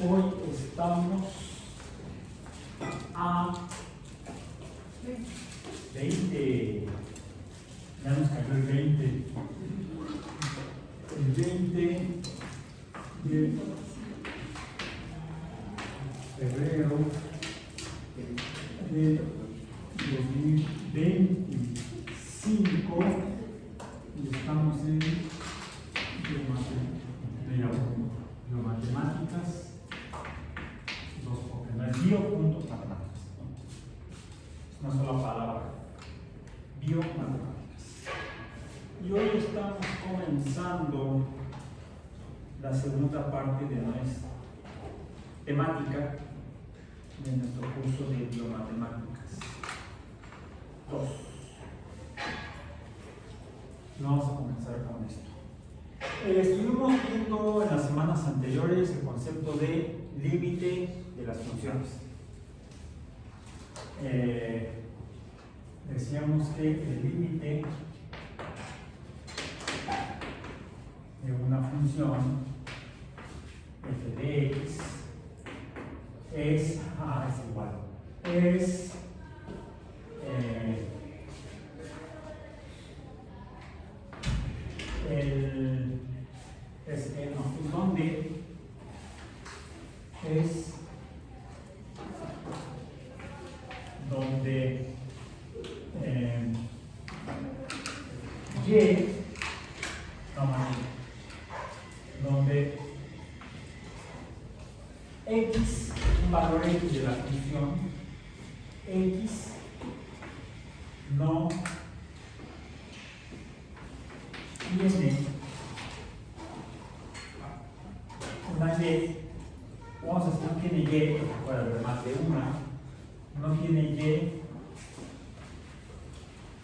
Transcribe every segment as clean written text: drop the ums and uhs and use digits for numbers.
Hoy estamos a 20. Ya nos cayó el 20. El 20 de febrero de 2025 y estamos en biomatemáticas, porque no es bio.matemáticas, ¿no? Es una sola palabra, biomatemáticas. Y hoy estamos comenzando la segunda parte de nuestra temática de nuestro curso de biomatemáticas 2. Y vamos a comenzar con esto. Estuvimos viendo en las semanas anteriores el concepto de límite de las funciones. Decíamos que el límite de una función f de x es igual. Donde x, un valor x de la función x no tiene una y, vamos a decir, no tiene y, porque puede haber más de una, no tiene y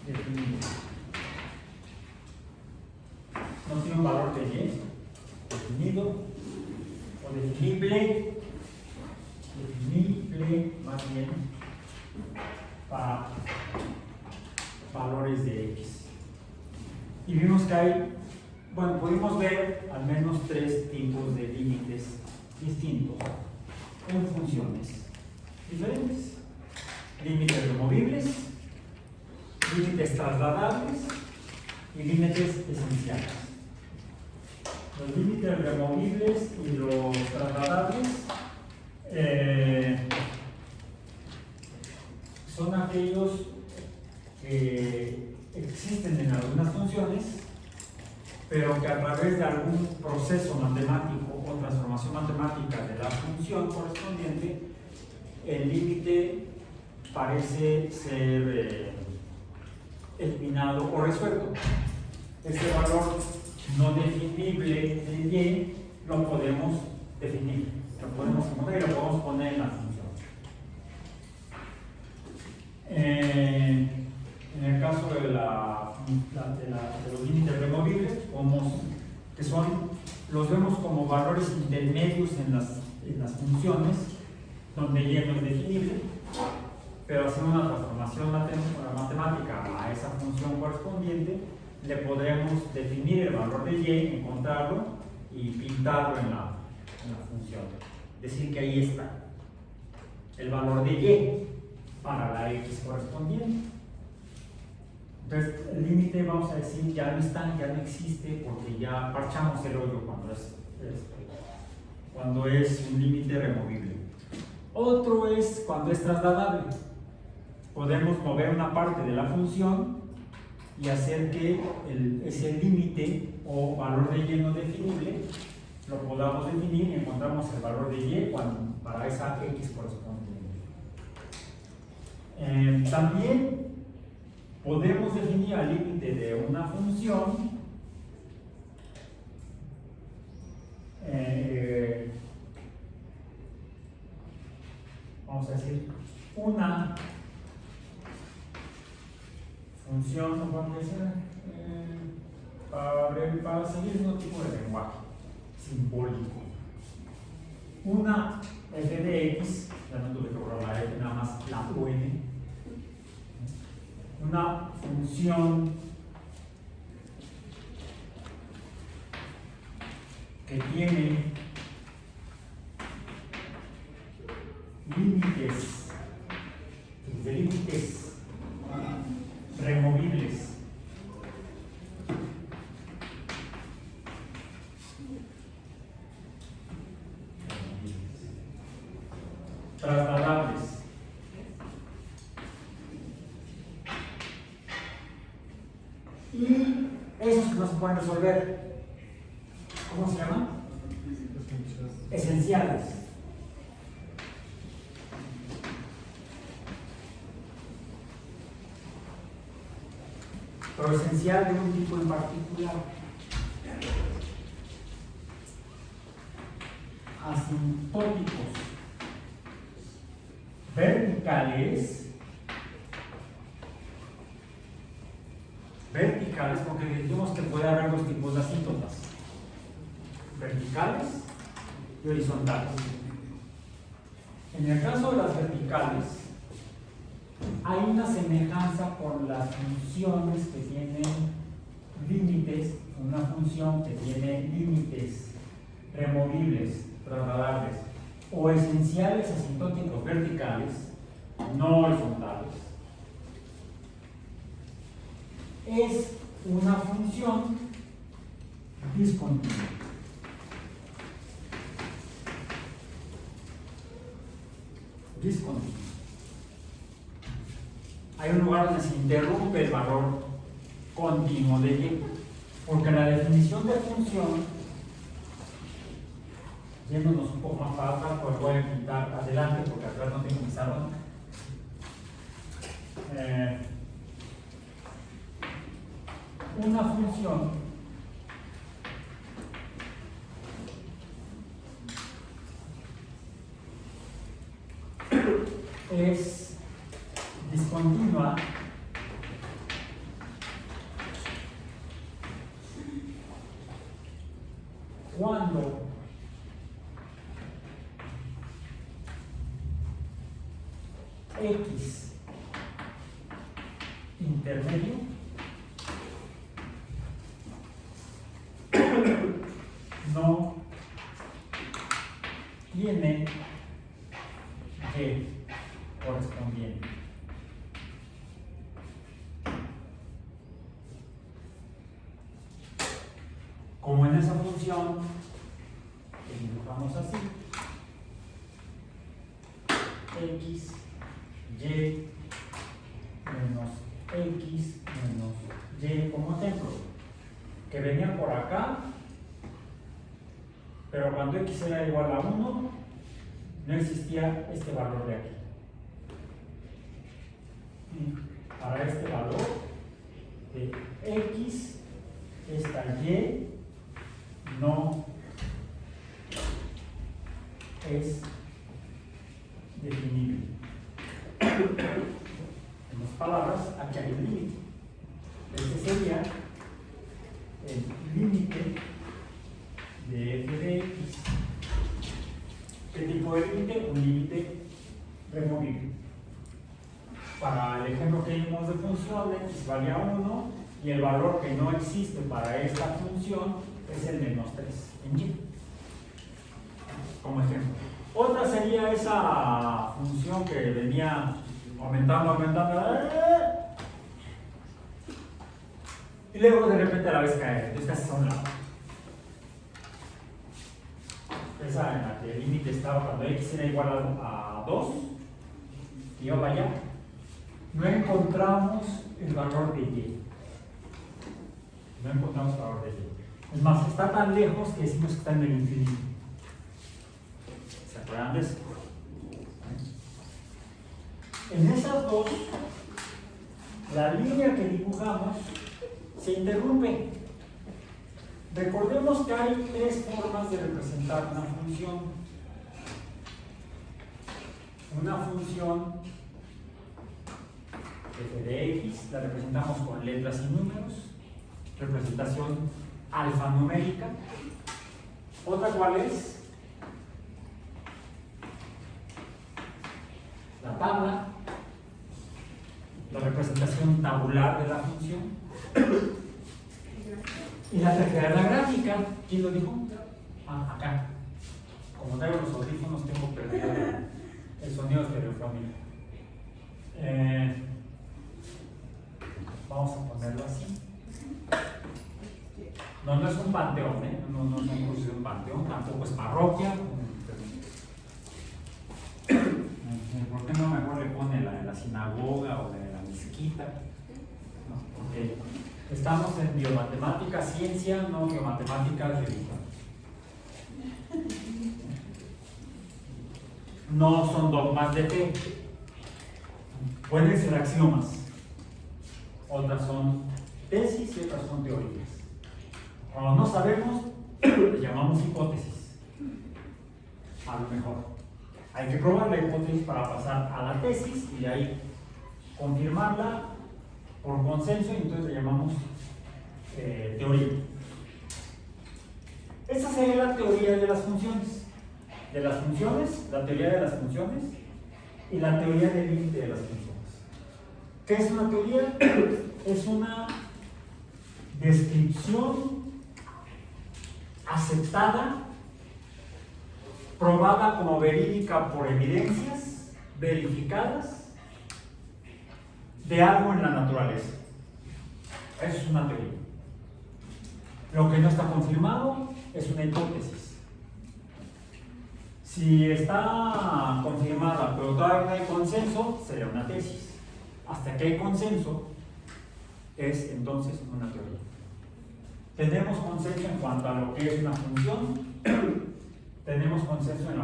definido. No tiene un valor de y definido o definible más bien para valores de x. Y vimos que hay, pudimos ver al menos 3 tipos de límites distintos en funciones diferentes: límites removibles, límites trasladables y límites esenciales. Los límites removibles y los trasladables son aquellos que existen en algunas funciones, pero que a través de algún proceso matemático o transformación matemática de la función correspondiente, el límite parece ser eliminado o resuelto. Este valor no definible de y lo podemos definir, lo podemos encontrar y lo podemos poner en la función. En el caso de los límites removibles, los vemos como valores intermedios en las funciones, donde y no es definible, pero haciendo una transformación matemática a esa función correspondiente, le podremos definir el valor de y, encontrarlo y pintarlo en la función. Decir que ahí está el valor de y para la x correspondiente. Entonces, el límite, vamos a decir, ya no está, ya no existe, porque ya parchamos el hoyo cuando es un límite removible. Otro es cuando es trasladable. Podemos mover una parte de la función y hacer que ese límite o valor de y no definible lo podamos definir y encontramos el valor de y para esa x correspondiente. También podemos definir al límite de una función vamos a decir una función, vamos a decir, para seguir un tipo de lenguaje simbólico. Una f de x, ya no tuve que borrar la f, nada más la un. Una función que tiene límites removibles. Trasladables. Y esos que no se pueden resolver, ¿cómo se llaman? Esenciales. Pero esencial de un tipo en particular. Asintóticos. Verticales, porque dijimos que puede haber dos tipos de asíntotas: verticales y horizontales. En el caso de las verticales, hay una semejanza por las funciones que tienen límites, una función que tiene límites removibles, trasladables, o esenciales asintóticos verticales, no horizontales. Es una función discontinua. Hay un lugar donde se interrumpe el valor continuo de y, porque la definición de función, yéndonos un poco más para atrás, pues voy a quitar adelante porque atrás no tengo mi salón. Una función es discontinua cuando X intermedio no tiene Y correspondiente. Como en esa función que dibujamos así, X, Y menos X menos Y como ejemplo, que venía por acá, pero cuando X era igual a 1, no existía este valor de aquí. Y para este valor de X, esta Y no es definible. En otras palabras, aquí hay un límite. Este sería el límite de f de x. ¿Qué tipo de límite? Un límite removible. Para el ejemplo que vimos de función, x vale a 1 y el valor que no existe para esta función es el menos 3 en y. Como ejemplo. Otra sería esa función que venía aumentando, y luego de repente a la vez cae, entonces casi a un lado. Esa en la que el límite estaba cuando x era igual a 2 y yo vaya, no encontramos el valor de y. No encontramos el valor de y. Es más, está tan lejos que decimos que está en el infinito. ¿Se acuerdan de eso? En esas dos, la línea que dibujamos se interrumpe. Recordemos que hay tres formas de representar una función. Una función f de x la representamos con letras y números, representación alfanumérica. Otra, ¿cuál es? La tabla, la representación tabular de la función. Y la tercera es la gráfica. ¿Quién lo dijo? Ah, acá. Como traigo los audífonos, tengo perdido el sonido. un panteón, no es un curso de un panteón, tampoco es parroquia. ¿Por qué no mejor le pone la de la sinagoga o la de la mezquita? No, porque estamos en biomatemática, ciencia, no biomatemática, religión. No son dogmas de fe. Pueden ser axiomas. Otras son tesis y otras son teorías. Cuando no sabemos, le llamamos hipótesis. A lo mejor. Hay que probar la hipótesis para pasar a la tesis y de ahí confirmarla por consenso y entonces le llamamos teoría. Esta sería la teoría de las funciones. De las funciones, la teoría de las funciones y la teoría del límite de las funciones. ¿Qué es una teoría? Es una descripción aceptada, probada como verídica por evidencias verificadas de algo en la naturaleza. Eso es una teoría. Lo que no está confirmado es una hipótesis. Si está confirmada pero todavía no hay consenso, sería una tesis. Hasta que hay consenso, es entonces una teoría. Tenemos consenso en cuanto a lo que es una función, tenemos consenso en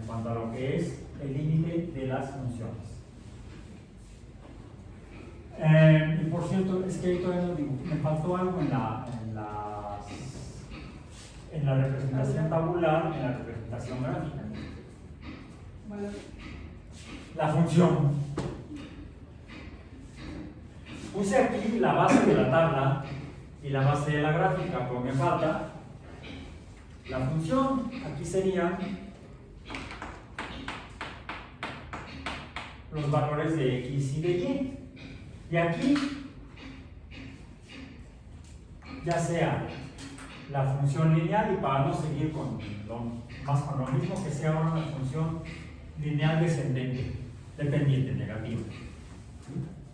cuanto a lo que es el límite de las funciones. Y por cierto, es que ahí todavía no digo, me faltó algo en la representación tabular, en la representación gráfica. La función. Puse aquí la base de la tabla y la base de la gráfica, pero me falta la función. Aquí serían los valores de x y de y. Y aquí, ya sea la función lineal, y para no seguir con lo mismo, que sea ahora una función lineal descendente, dependiente, negativa.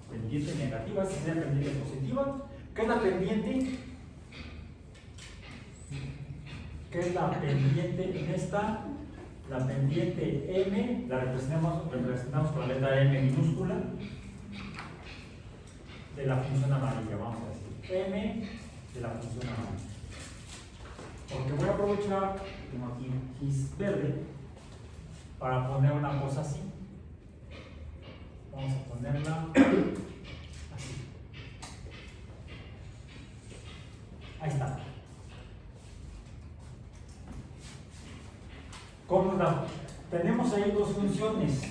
Pendiente negativa, si sea pendiente positiva. ¿Qué es la pendiente? ¿Qué es la pendiente en esta? La pendiente M, la representamos con la letra M minúscula de la función amarilla, vamos a decir. M de la función amarilla. Porque voy a aprovechar, tengo aquí un gis verde, para poner una cosa así. Vamos a ponerla así. Ahí está. ¿Cómo la? Tenemos ahí dos funciones.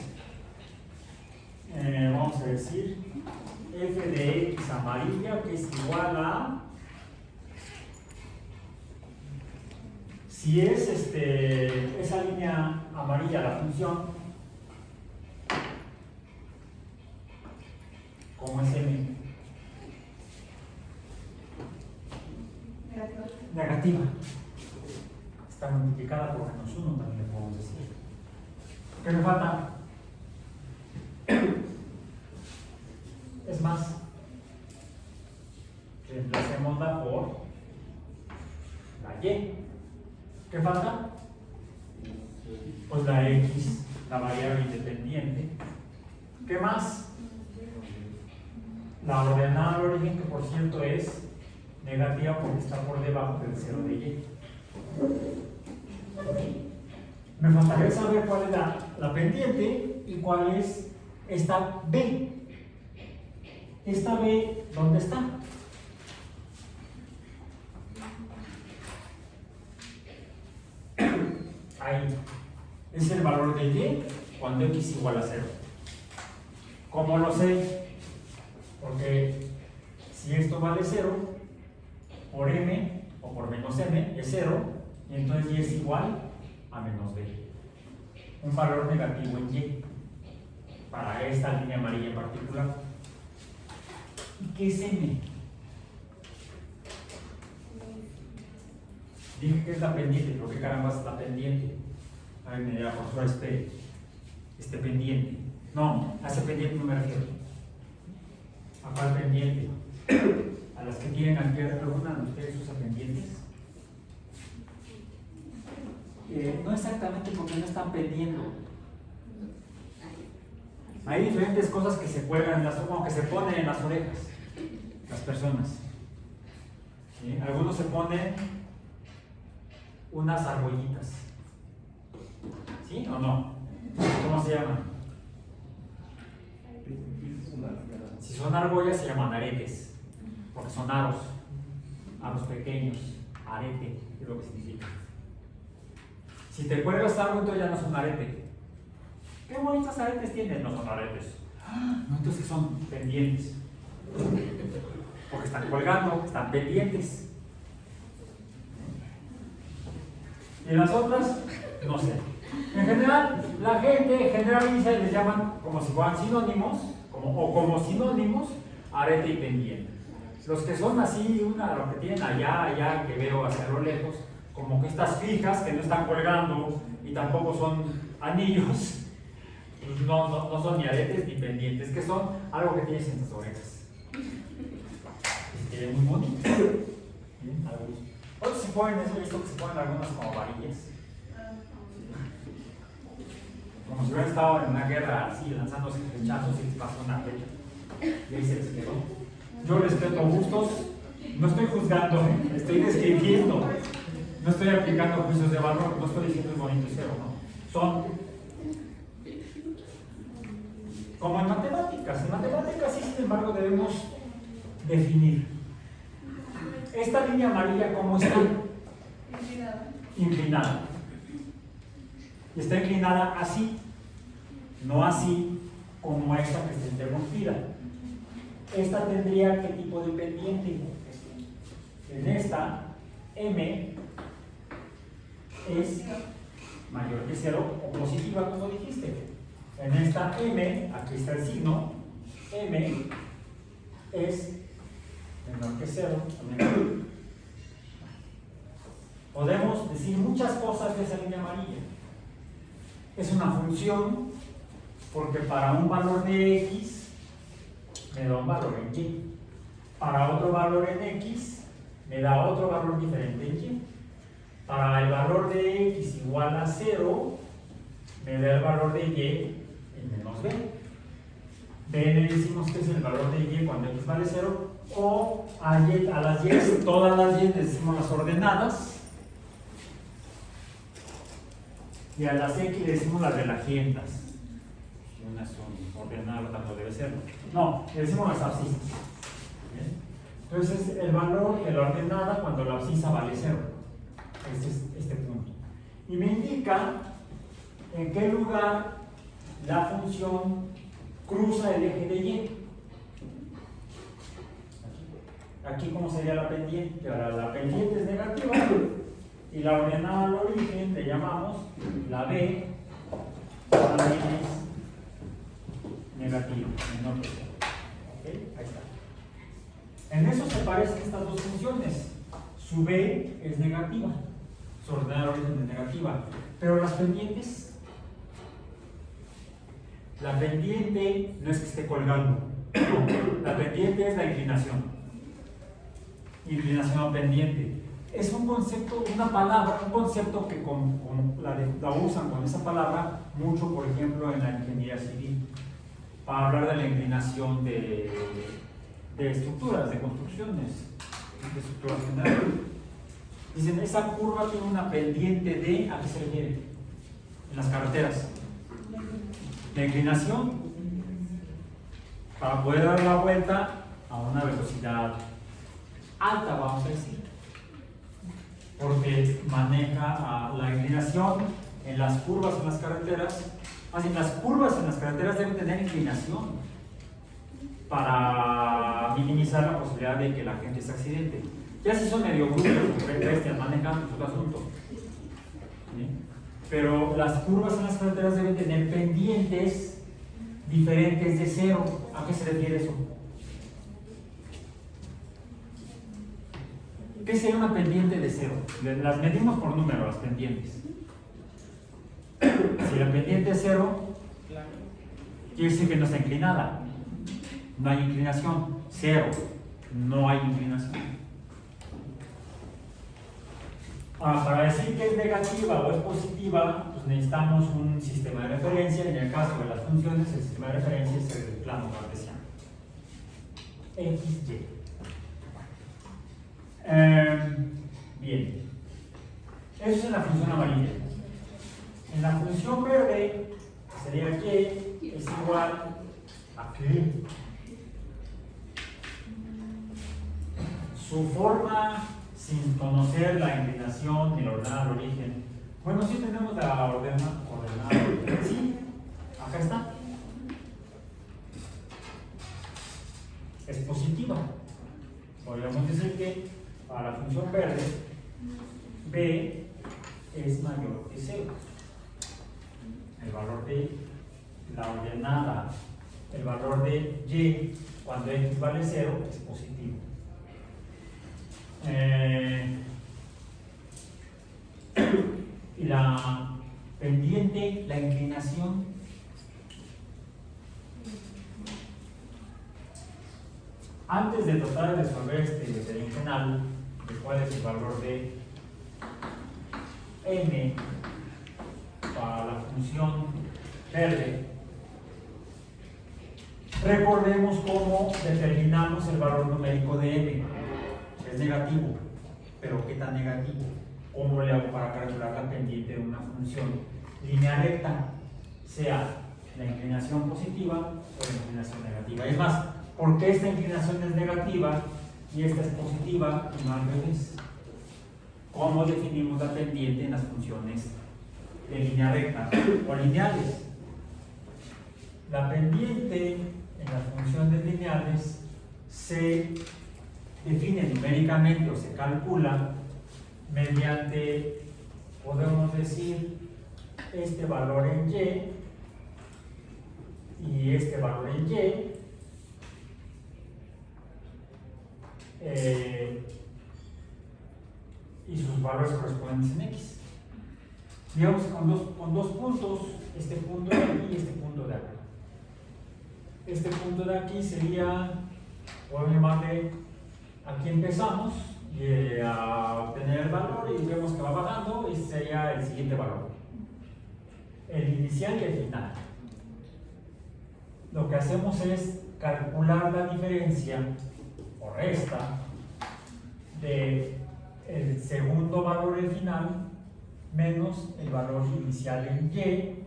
Vamos a decir f de x amarilla, que es igual a, si es esa línea amarilla la función, como es m, negativa, está multiplicada por menos 1, también le podemos decir. ¿Qué me falta? Es más, reemplacémosla por la y. ¿Qué falta? Pues la x, la variable independiente. ¿Qué más? La ordenada del origen, que por cierto es negativa porque está por debajo del 0 de y. Me faltaría saber cuál es la pendiente y cuál es esta b. Esta b, ¿dónde está? Ahí. Es el valor de y cuando x igual a 0. ¿Cómo lo sé? Porque si esto vale 0, por m o por menos m es 0, y entonces y es igual a menos b. Un valor negativo en y, para esta línea amarilla en particular. ¿Y qué es m? Dije que es la pendiente, pero ¿qué caramba es la pendiente? A ver, me dirá, por favor, este pendiente. No, a ese pendiente no me refiero. ¿A cuál pendiente? A las que tienen aquí, preguntan ustedes sus pendientes. no exactamente porque no están pendiendo. Hay diferentes cosas que se cuelgan, como que se ponen en las orejas, las personas. ¿Sí? Algunos se ponen unas argollitas. ¿Sí o no? ¿Cómo se llaman? Si son argollas se llaman aretes, porque son aros pequeños, arete, es lo que significa. Si te cuelgas algo, entonces ya no es un arete. ¿Qué bonitos aretes tienes? No son aretes. No, entonces son pendientes. Porque están colgando, están pendientes. Y las otras, no sé. En general, la gente generaliza y les llaman como si fueran sinónimos, como sinónimos, arete y pendiente. Los que son así, lo que tienen allá, que veo hacia lo lejos, como que estas fijas que no están colgando y tampoco son anillos, pues no son ni aretes ni pendientes, que son algo que tienes en tus orejas. Es muy bonito. Algunos. Otros se ponen eso, he visto que se ponen algunas como varillas. Como si hubieran estado en una guerra así, lanzándose flechazos y les pasó una flecha. Y ahí se les quedó. Yo respeto gustos, no estoy juzgando, estoy describiendo. No estoy aplicando juicios de valor, no estoy diciendo es bonito y feo, no. Son como en matemáticas. En matemáticas sí, sin embargo, debemos definir. Esta línea amarilla, ¿cómo está? Inclinada. Está inclinada así, no así como esta que está interrumpida. Esta tendría ¿qué tipo de pendiente? En esta, M es mayor que 0 o positiva, como dijiste. En esta M, aquí está el signo, M es menor que 0 o negativo. Podemos decir muchas cosas de esa línea amarilla. Es una función porque para un valor de X me da un valor en Y. Para otro valor en X me da otro valor diferente en Y. Para el valor de X igual a 0 me da el valor de Y en menos B. B le decimos que es el valor de Y cuando X vale 0, o a las Y, todas las Y les decimos las ordenadas, y a las X le decimos las relajientas. Unas son ordenadas, otras no debe ser. No, le decimos las abscisas. Entonces, el valor de la ordenada cuando la abscisa vale 0. Este es este punto. Y me indica en qué lugar la función cruza el eje de Y. Aquí, ¿cómo sería la pendiente? Ahora, la pendiente es negativa y la ordenada al origen le llamamos la B, también es negativa, menor que 0. ¿Okay? Ahí está. En eso se parecen estas dos funciones. Su B es negativa, su ordenada al origen es negativa, pero las pendientes, la pendiente no es que esté colgando, no, la pendiente es la inclinación. Inclinación pendiente. Es un concepto, una palabra, un concepto que la usan con esa palabra mucho, por ejemplo, en la ingeniería civil, para hablar de la inclinación de estructuras, de construcciones, de estructuras generales. Dicen, esa curva tiene una pendiente de, ¿a qué se refiere? En las carreteras. La inclinación para poder dar la vuelta a una velocidad alta, vamos a decir, porque maneja la inclinación en las curvas en las carreteras. Así, las curvas en las carreteras deben tener inclinación para minimizar la posibilidad de que la gente se accidente. Ya si son medio brutos, bestias, manejan su asunto. ¿Sí? Pero las curvas en las carreteras deben tener pendientes diferentes de 0. ¿A qué se refiere eso? ¿Qué sería una pendiente de 0? Las medimos por número, las pendientes. Si la pendiente es 0, quiere decir que no está inclinada. No hay inclinación. 0. No hay inclinación. Para decir que es negativa o es positiva, pues necesitamos un sistema de referencia. En el caso de las funciones, el sistema de referencia es el plano cartesiano. XY. Bien. Eso es en la función amarilla. En la función verde, sería Y es igual a qué. Su forma, sin conocer la inclinación ni la ordenada de origen. Bueno, sí tenemos la ordenada de origen. Sí, acá está. Es positiva. Podríamos decir que para la función verde, B es mayor que 0. El valor de la ordenada, el valor de Y cuando X vale 0 es positivo. Y la pendiente, la inclinación, antes de tratar de resolver este berenjenal de cuál es el valor de n para la función verde, recordemos cómo determinamos el valor numérico de n. Es negativo, pero ¿qué tan negativo? ¿Cómo le hago para calcular la pendiente de una función línea recta, sea la inclinación positiva o la inclinación negativa? Es más, ¿por qué esta inclinación es negativa y esta es positiva y no al revés? ¿Cómo definimos la pendiente en las funciones de línea recta o lineales? La pendiente en las funciones lineales se define numéricamente o se calcula mediante, podemos decir, este valor en Y este valor en y sus valores correspondientes en X. Digamos con dos puntos, este punto de aquí y este punto de acá. Este punto de aquí sería, podemos llamarle, aquí empezamos a obtener el valor y vemos que va bajando y sería el siguiente valor. El inicial y el final. Lo que hacemos es calcular la diferencia o resta de el segundo valor del final menos el valor inicial en Y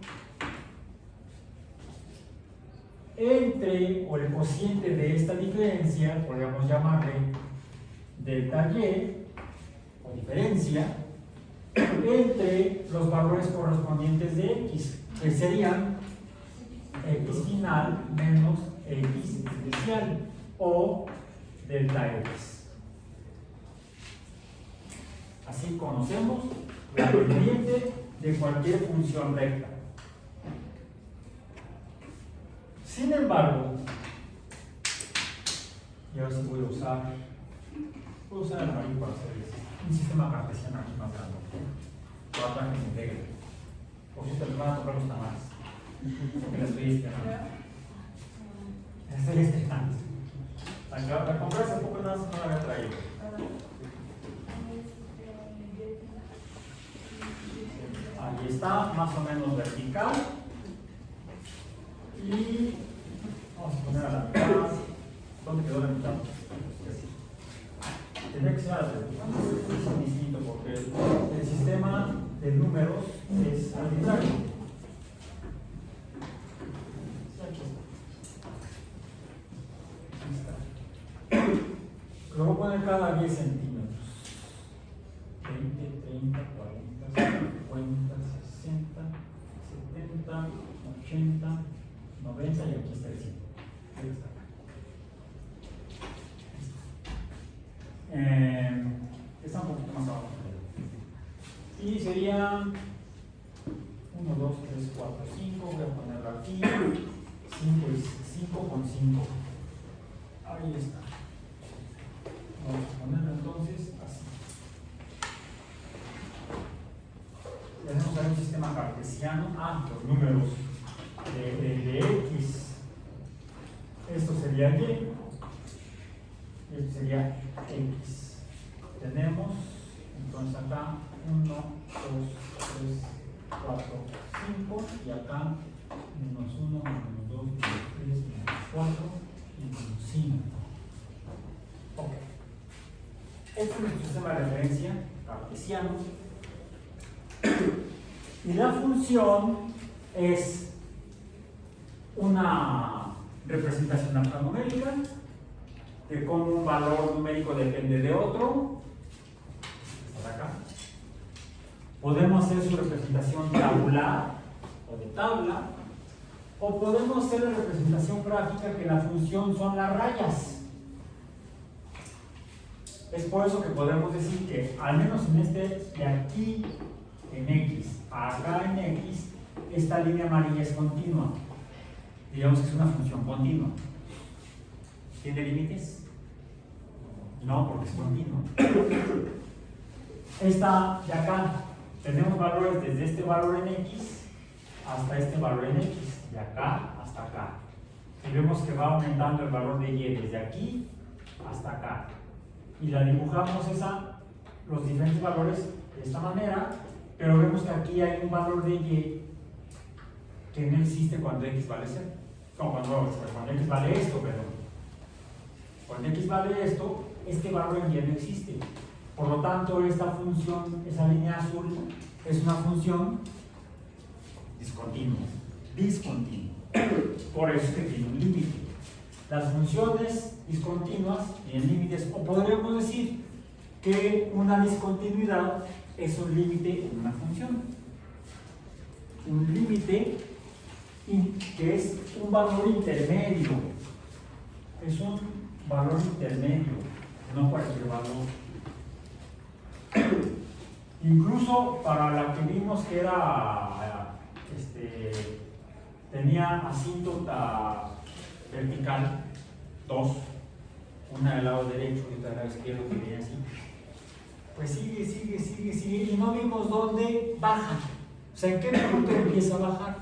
entre, o el cociente de esta diferencia, podríamos llamarle delta Y, o diferencia, entre los valores correspondientes de X, que serían X final menos X inicial, o delta X. Así conocemos la pendiente de cualquier función recta. Sin embargo, y ahora sí voy a usar el amarillo para hacer un sistema cartesiano aquí más grande. Para traer que se integre. Por cierto, les van a tocar los tamales. Porque les estoy estrenando. Estoy estrenando. La compré hace poco, nada más no la había traído. Ahí está, más o menos vertical. Y vamos a poner a la mitad. ¿Dónde quedó la mitad? Tendría que ser a la mitad. Es distinto porque el sistema de números es arbitrario. Aquí está. Lo voy a poner cada 10 centímetros. 20, 30, 40, 50, 60, 70, 80, 90 y aquí está el 100. Ahí está. Está un poquito más abajo. Y sería 1, 2, 3, 4, 5. Voy a ponerlo aquí. 5 con 5. Ahí está. Vamos a ponerlo entonces así. Tenemos ahí un sistema cartesiano. Los números de X. Esto sería Y. Esto sería X. Tenemos entonces acá 1, 2, 3, 4, 5 y acá menos 1, menos 2, menos 3, menos 4 y menos 5. Ok. Este es nuestro sistema de referencia cartesiano. Y la función es una representación alfanumérica de cómo un valor numérico depende de otro. Hasta acá. Podemos hacer su representación tabular o de tabla, o podemos hacer la representación gráfica que la función son las rayas. Es por eso que podemos decir que, al menos en este de aquí en X a acá en X, esta línea amarilla es continua. Digamos que es una función continua. ¿Tiene límites? No, porque es continua. Esta de acá, tenemos valores desde este valor en X hasta este valor en X, de acá hasta acá. Y vemos que va aumentando el valor de Y desde aquí hasta acá. Y la dibujamos los diferentes valores de esta manera, pero vemos que aquí hay un valor de Y que no existe cuando X vale 0. No, cuando X vale esto, perdón. Cuando X vale esto, este valor en Y no existe. Por lo tanto, esta función, esa línea azul, es una función discontinua. Por eso es que tiene un límite. Las funciones discontinuas tienen límites, o podríamos decir que una discontinuidad es un límite en una función. Un límite que es un valor intermedio. Es un valor intermedio, no cualquier valor. Incluso para la que vimos que era tenía asíntota vertical, dos, una del lado derecho y otra del lado izquierdo, que viene así, pues sigue y no vimos dónde baja, o sea, en qué punto empieza a bajar.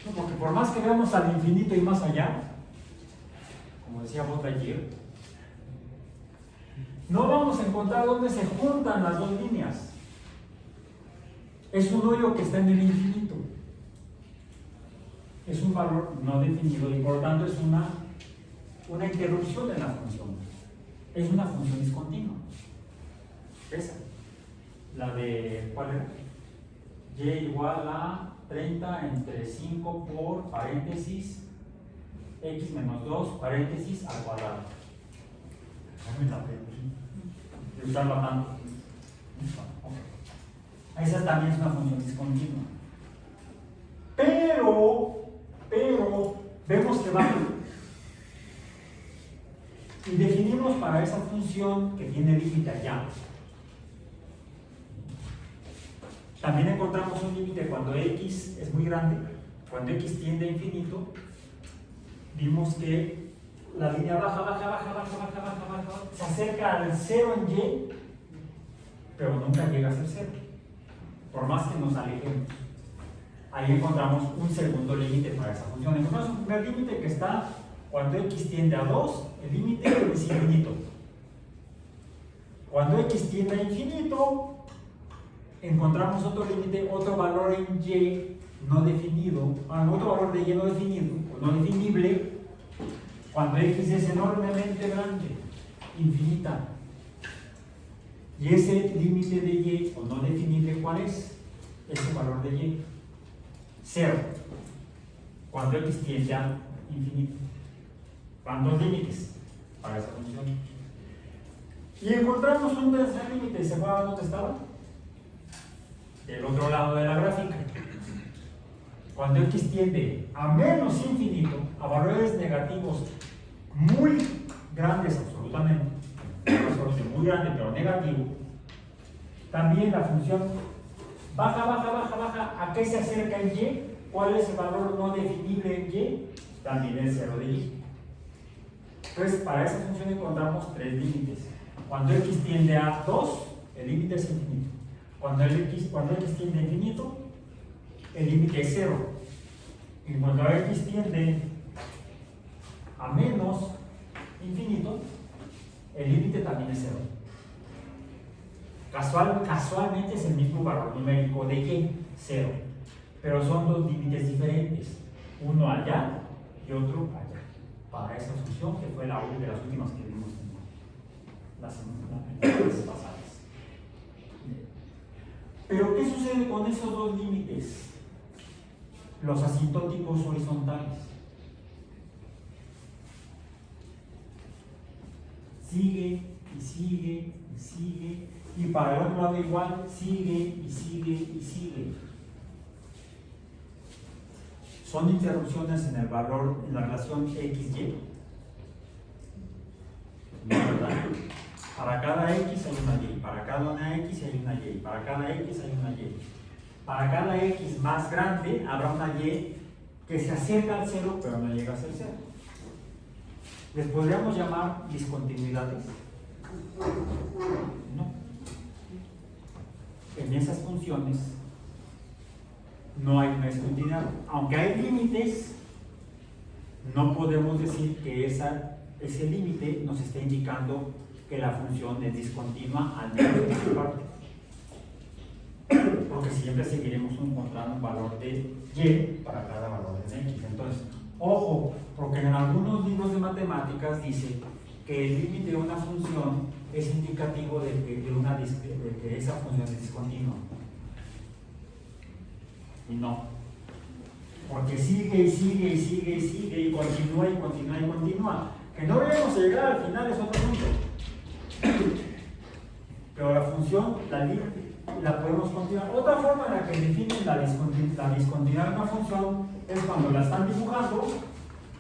No, porque por más que veamos al infinito y más allá, como decía Baudelaire, no vamos a encontrar dónde se juntan las dos líneas. Es un hoyo que está en el infinito. Es un valor no definido y por lo tanto es una interrupción de la función. Es una función discontinua. Esa. La de, ¿cuál era? Y igual a 30 entre 5 por paréntesis x menos 2 paréntesis al cuadrado. De usarla tanto. Esa también es una función discontinua. Pero vemos que baja. Y definimos para esa función que tiene límite allá. También encontramos un límite cuando x es muy grande. Cuando x tiende a infinito, vimos que la línea baja, se acerca al 0 en y, pero nunca llega a ser 0, por más que nos alejemos. Ahí encontramos un segundo límite para esa función. Encontramos un primer límite que está cuando x tiende a 2, el límite es infinito. Cuando x tiende a infinito, encontramos otro límite, otro valor en y no definido, otro valor de y no definido, o no definible, cuando x es enormemente grande, infinita. Y ese límite de y, o no definible, ¿cuál es? Ese valor de y. 0. Cuando x tiende a infinito. Van dos límites para esa función. Y encontramos un tercer límite. ¿Se acuerdan dónde estaba? Del otro lado de la gráfica. Cuando x tiende a menos infinito, a valores negativos muy grandes absolutamente, muy grande pero negativo, también la función baja, ¿a qué se acerca en y? ¿Cuál es el valor no definible en y? También el 0 de y. Entonces, para esa función encontramos tres límites. Cuando x tiende a 2, el límite es infinito. Cuando x tiende a infinito, el límite es 0. Y cuando x tiende a menos infinito, el límite también es 0. Casualmente es el mismo valor numérico de y, 0, pero son dos límites diferentes, uno allá y otro allá, para esa función que fue la de las últimas que vimos en las clases pasadas. Pero ¿qué sucede con esos dos límites? Los asintóticos horizontales. Sigue y sigue y sigue, y para el otro lado igual, sigue y sigue y sigue. Son interrupciones en el valor, en la relación XY. ¿No, verdad? Para cada X hay una Y, para cada una X hay una Y, para cada X hay una Y. Para cada X más grande habrá una Y que se acerca al cero, pero no llega a ser cero. ¿Les podríamos llamar discontinuidades? No. En esas funciones no hay una discontinuidad. Aunque hay límites, no podemos decir que ese límite nos está indicando que la función es discontinua al menos en esta parte. Porque siempre seguiremos encontrando un valor de y para cada valor de x. Entonces, ojo, porque en algunos libros de matemáticas dice que el límite de una función es indicativo de que esa función es discontinua. Y no. Porque sigue y sigue y sigue y sigue y continúa y continúa y continúa. Que no vayamos a llegar al final es otro punto. Pero la función, la podemos continuar. Otra forma en la que definen la discontinuidad de una función es cuando la están dibujando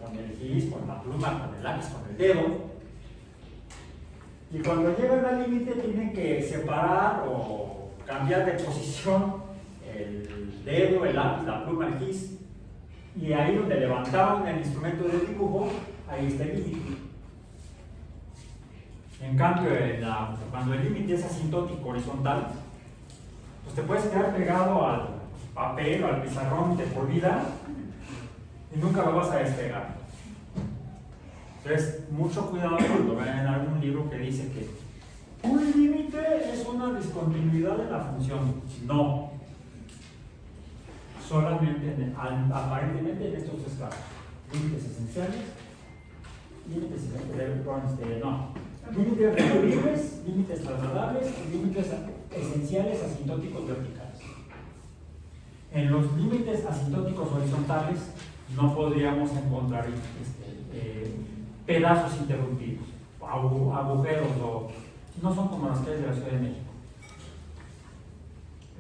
con el gis, con la pluma, con el lápiz, con el dedo, y cuando llegan al límite tienen que separar o cambiar de posición el dedo, el lápiz, la pluma, el gis, y ahí donde levantaron el instrumento de dibujo, ahí está el límite. En cambio, cuando el límite es asintótico horizontal, pues te puedes quedar pegado al papel o al pizarrón de por vida y nunca lo vas a despegar. Entonces, mucho cuidado cuando vean en algún libro que dice que un límite es una discontinuidad de la función. No. Solamente, aparentemente en estos tres casos. Límites esenciales, límites límites removibles, límites trasladables y límites esenciales asintóticos verticales. En los límites asintóticos horizontales no podríamos encontrar pedazos interrumpidos, agujeros, o no son como las calles de la Ciudad de México.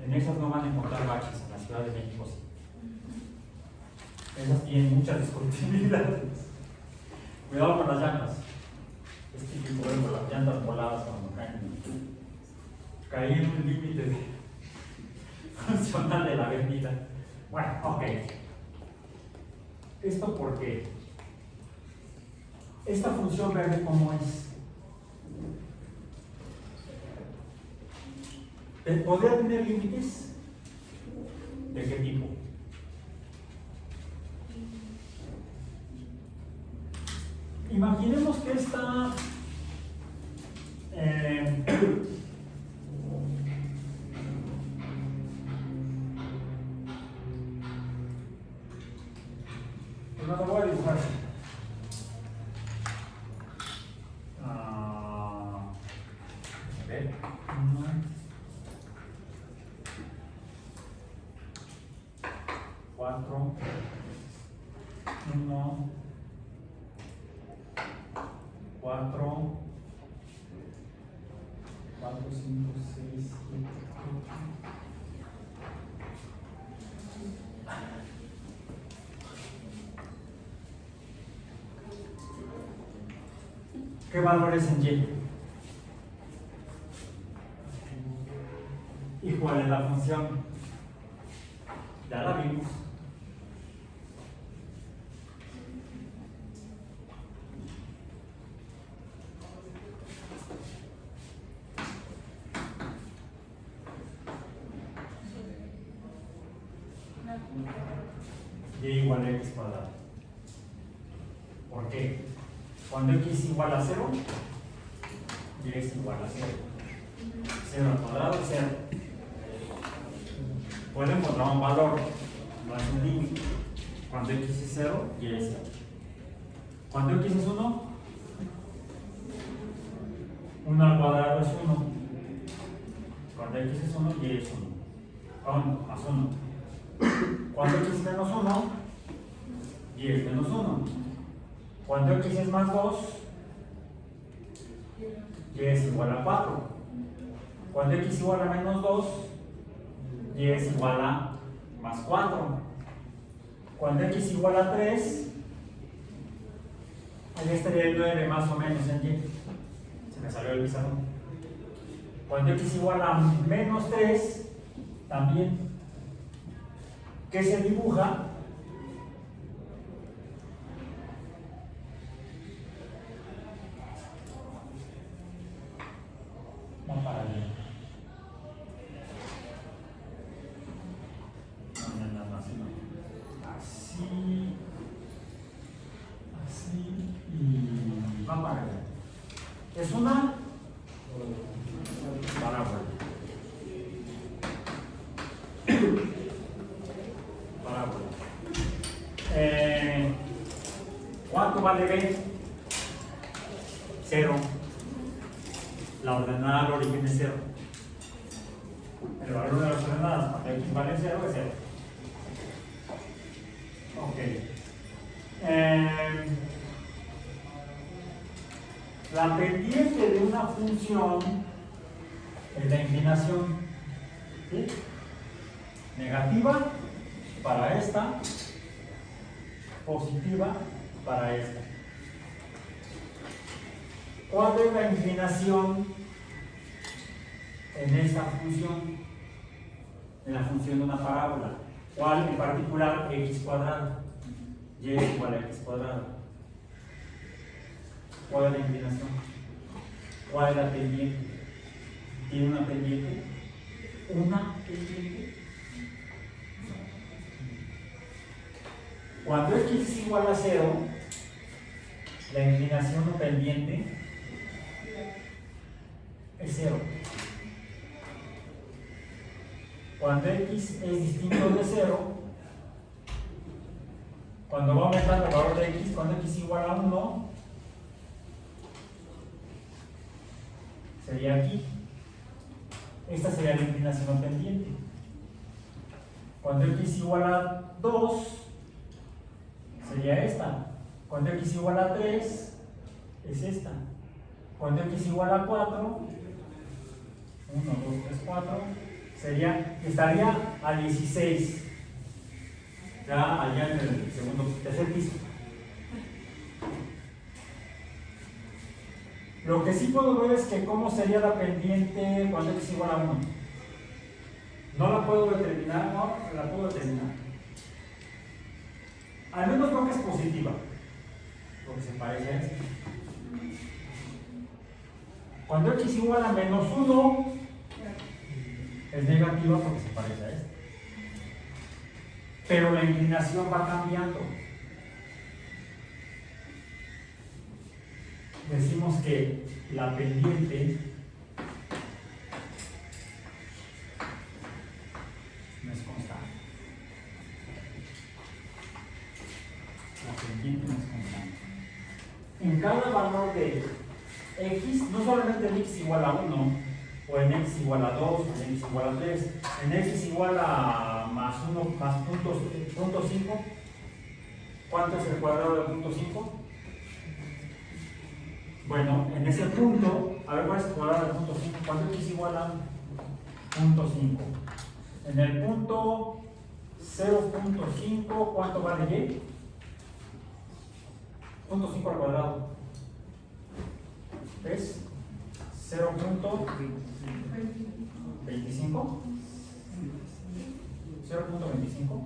En esas no van a encontrar baches, en la Ciudad de México sí. Esas tienen muchas discontinuidades. Cuidado con las llantas. Es típico ver las llantas voladas cuando caen. Caí en un límite funcional de la avenida. Bueno, ok. ¿Esto por qué? Esta función verde, ¿cómo es? ¿Podría tener límites? ¿De qué tipo? Imaginemos que esta no lo voy a dibujar así. A ver, 1, 4, 1, 4, 5, 6, 7, 8. ¿Qué valores en Y? ¿Y cuál es la función? Ya la vimos. Y igual a x cuadrado. ¿Por qué? Cuando x igual a 0, y es igual a 0. 0 al cuadrado es 0. Puedo encontrar un valor, no es un límite. Cuando x es 0, y es 0. Cuando x es 1, 1 al cuadrado es 1. Cuando x es 1, y es 1. Más 1. Cuando x es menos 1, y es menos 1. Cuando x es más 2, y es igual a 4. Cuando x es igual a menos 2, y es igual a más 4. Cuando x es igual a 3, ahí estaría el 9 más o menos en y. Se me salió el pizarrón. Cuando x es igual a menos 3, también. ¿Qué se dibuja? Va para allá. No, así. Así. Y va para allá. Es una parábola. Parábola. ¿Cuánto vale b? 0. La ordenada al origen es 0. El valor de las ordenadas cuando x vale 0 es 0. Ok. La pendiente de una función es la inclinación. ¿Sí? Negativa para esta, positiva para esta. ¿Cuál es la inclinación en esta función? En la función de una parábola. ¿Cuál? En particular, x cuadrado. Y es igual a x cuadrado. ¿Cuál es la inclinación? ¿Cuál es la pendiente? ¿Tiene una pendiente? ¿Una pendiente? Cuando x es igual a 0, la inclinación o pendiente es 0. Cuando x es distinto de 0, cuando va aumentando el valor de x, cuando x es igual a 1, sería aquí. Esta sería la inclinación o pendiente. Cuando x es igual a 2, sería esta. Cuando x es igual a 3, es esta. Cuando x es igual a 4, 1, 2, 3, 4, estaría a 16. Ya allá en el tercer piso. Lo que sí puedo ver es que cómo sería la pendiente cuando x es igual a 1. No la puedo determinar, no la puedo determinar. Al menos creo que es positiva, porque se parece a esto. Cuando x es igual a menos 1, es negativa porque se parece a esto. Pero la inclinación va cambiando. Decimos que la pendiente no es constante. La pendiente no es constante. En cada valor de x, no solamente en x igual a 1, o en x igual a 2, o en x igual a 3, en x igual a más 1 más punto 5, ¿cuánto es el cuadrado de punto 5? Bueno, en ese punto, a ver cuál es el cuadrado del punto 5, cuando x igual a punto 5. En el punto 0.5, ¿cuánto vale y? Punto 5 al cuadrado. ¿Es? 0.25. 0.25.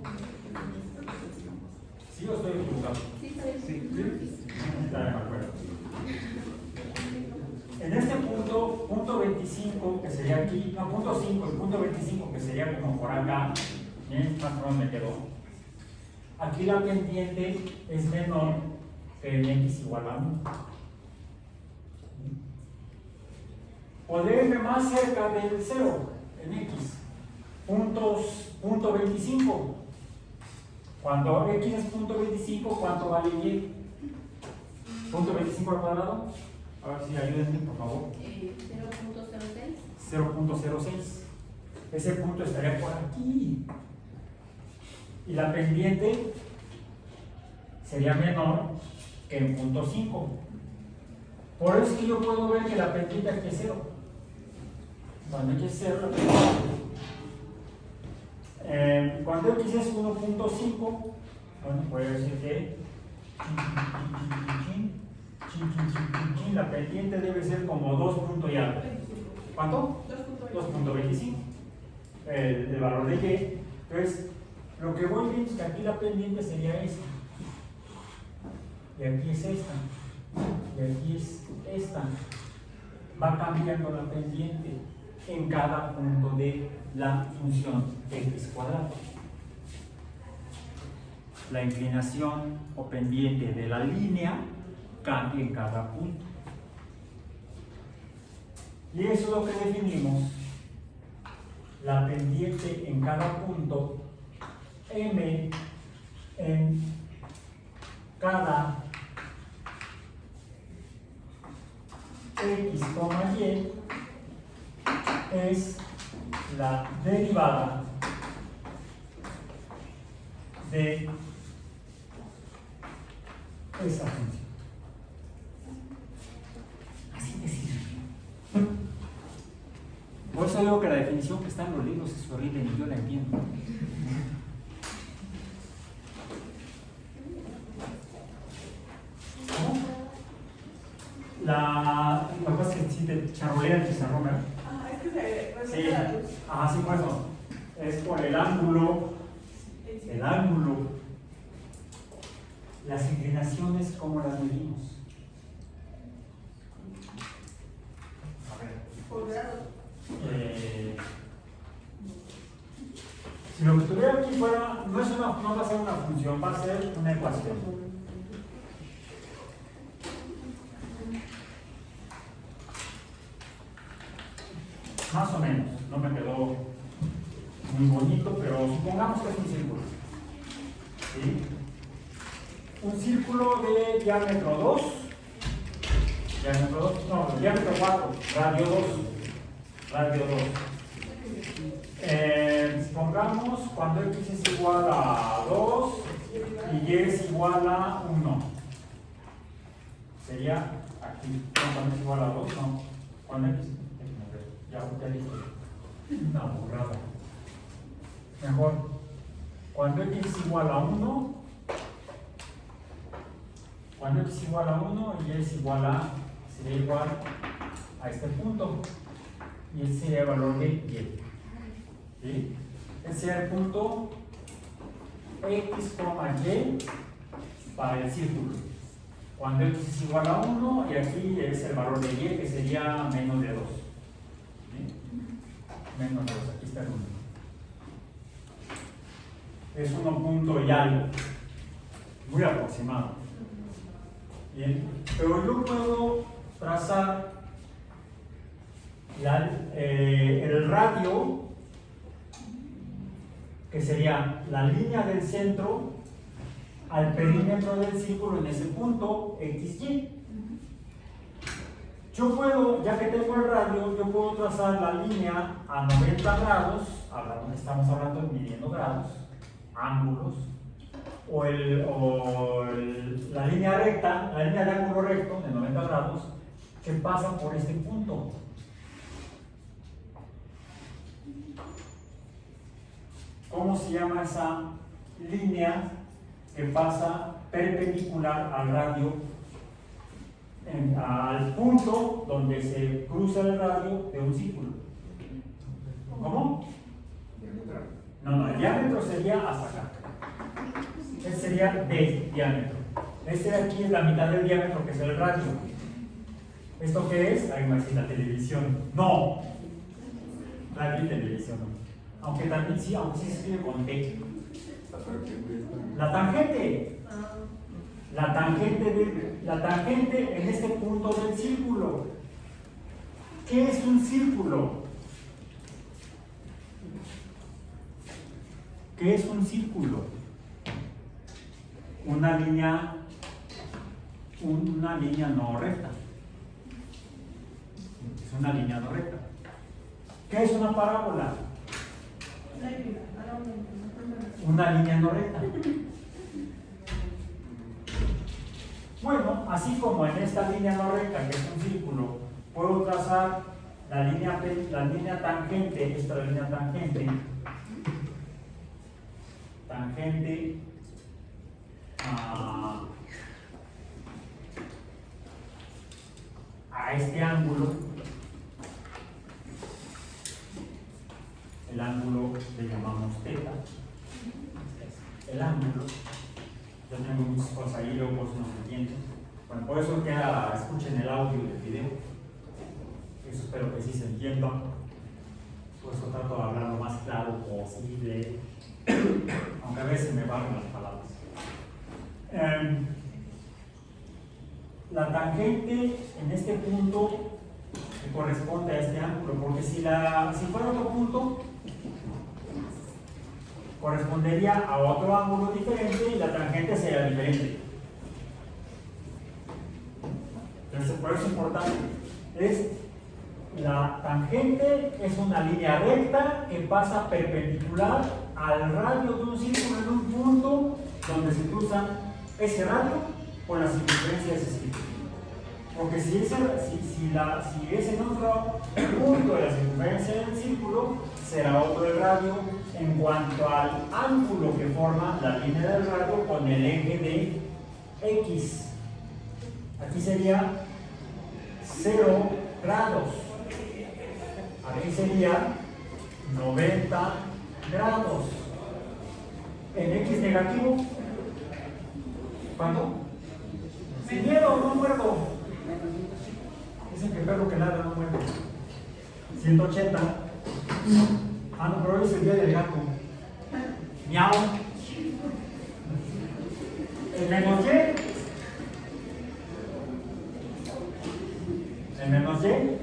¿Sí o estoy equivocado? Sí. Está de acuerdo. En este punto 25, que sería aquí, no, punto 5, el punto 25, que sería como por acá, ¿bien? Más o menos me quedó. Aquí la pendiente es menor que en x igual a 1. podré irme más cerca del 0 en X, punto 25. Cuando X es punto 25, ¿cuánto vale Y? Punto 25 al cuadrado. A ver si ayúdenme, por favor. 0.06. 0.06. Ese punto estaría por aquí. Y la pendiente sería menor que en punto 5. Por eso es que yo puedo ver que la pendiente aquí es 0. Cuando X es 0, la pendiente. Cuando X es 1.5, bueno, puede decir que la pendiente debe ser como 2 punto y algo. ¿Cuánto? 2.25. El valor de Y. Entonces, lo que voy viendo es que aquí la pendiente sería esta. Y aquí es esta. Y aquí es esta. Va cambiando la pendiente en cada punto de la función x cuadrado. La inclinación o pendiente de la línea cambia en cada punto. Y eso es lo que definimos. La pendiente en cada punto, m en cada x, y es la derivada de esa función. Así de simple. Por eso digo que la definición que está en los libros es horrible, ni yo la entiendo. Lo que pasa es que si te charolea el pizarrón, ¿verdad? Es que se sí, sí, por eso. Es por el ángulo. Las inclinaciones, ¿cómo las medimos? A ver. Por grados. Si lo que estuviera aquí fuera, no va a ser una función, va a ser una ecuación. Más o menos, no me quedó muy bonito, pero supongamos que es un círculo. ¿Sí? Un círculo de diámetro 2, diámetro 4, radio 2. Supongamos cuando x es igual a 2 y y es igual a 1. Sería aquí, cuando es igual a 2, no. Cuando x, ya dije, una burrada. Mejor, cuando x es igual a 1, cuando x es igual a 1 y es igual a, sería igual a este punto. Y ese sería el valor de y. ¿Sí? Ese sería el punto x, y para el círculo. Cuando x es igual a 1 y aquí es el valor de y que sería menos de 2. ¿Sí? Menos de 2, aquí está el 1. Es 1 punto y algo. Muy aproximado. Bien, pero yo puedo trazar el radio, que sería la línea del centro al perímetro del círculo en ese punto XY. Yo puedo, ya que tengo el radio, yo puedo trazar la línea a 90 grados, estamos hablando de midiendo grados, ángulos, o la línea recta, la línea de ángulo recto de 90 grados que pasa por este punto. ¿Cómo se llama esa línea que pasa perpendicular al radio, al punto donde se cruza el radio de un círculo? ¿Cómo? No, el diámetro sería hasta acá. Este sería D, diámetro. Este de aquí es la mitad del diámetro, que es el radio. ¿Esto qué es? Ay, más la televisión. No. Radio y televisión, no. Aunque también sí, aunque sí se escribe con T. La tangente. La tangente en este punto del círculo. ¿Qué es un círculo? ¿Qué es un círculo? Una línea no recta. Es una línea no recta. ¿Qué es una parábola? Una línea no recta. Bueno, así como en esta línea no recta, que es un círculo, puedo trazar la línea tangente, esta línea tangente a este ángulo. El ángulo le llamamos θ. El ángulo. Yo tengo muchas cosas ahí, luego por si no se entiende. Bueno, por eso escuchen el audio del video. Eso espero que sí se entienda. Por eso trato de hablar lo más claro posible. Aunque a veces me barren las palabras. La tangente en este punto corresponde a este ángulo, porque si fuera otro punto, correspondería a otro ángulo diferente y la tangente sería diferente. Entonces, por eso es importante. La tangente es una línea recta que pasa perpendicular al radio de un círculo en un punto donde se cruza ese radio con la circunferencia de ese círculo. Porque si es en otro punto de la circunferencia del círculo, será otro el radio en cuanto al ángulo que forma la línea del radio con el eje de X. Aquí sería 0 grados. Aquí sería 90 grados. En X negativo, ¿cuánto? Sin miedo, no muerdo. Dicen que perro que nada no muerde. 180. Ah, no, pero hoy es el día del gato. Miau. El menos Y. El menos Y.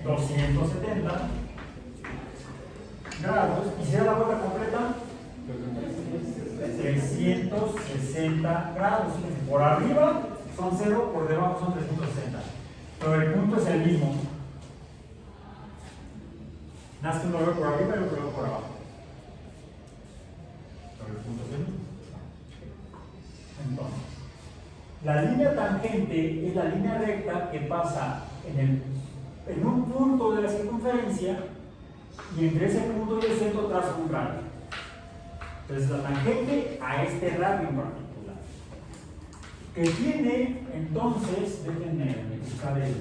270 grados. ¿Y si da la vuelta completa? 360 grados. Por arriba son 0, por debajo son 360. Pero el punto es el mismo. Nada más que uno lo ve por arriba y otro lo ve por abajo. Pero el punto es el mismo. Entonces, la línea tangente es la línea recta que pasa en un punto de la circunferencia y entre ese punto y el centro traza un radio. Entonces la tangente a este radio en particular, que tiene entonces, déjenme usar el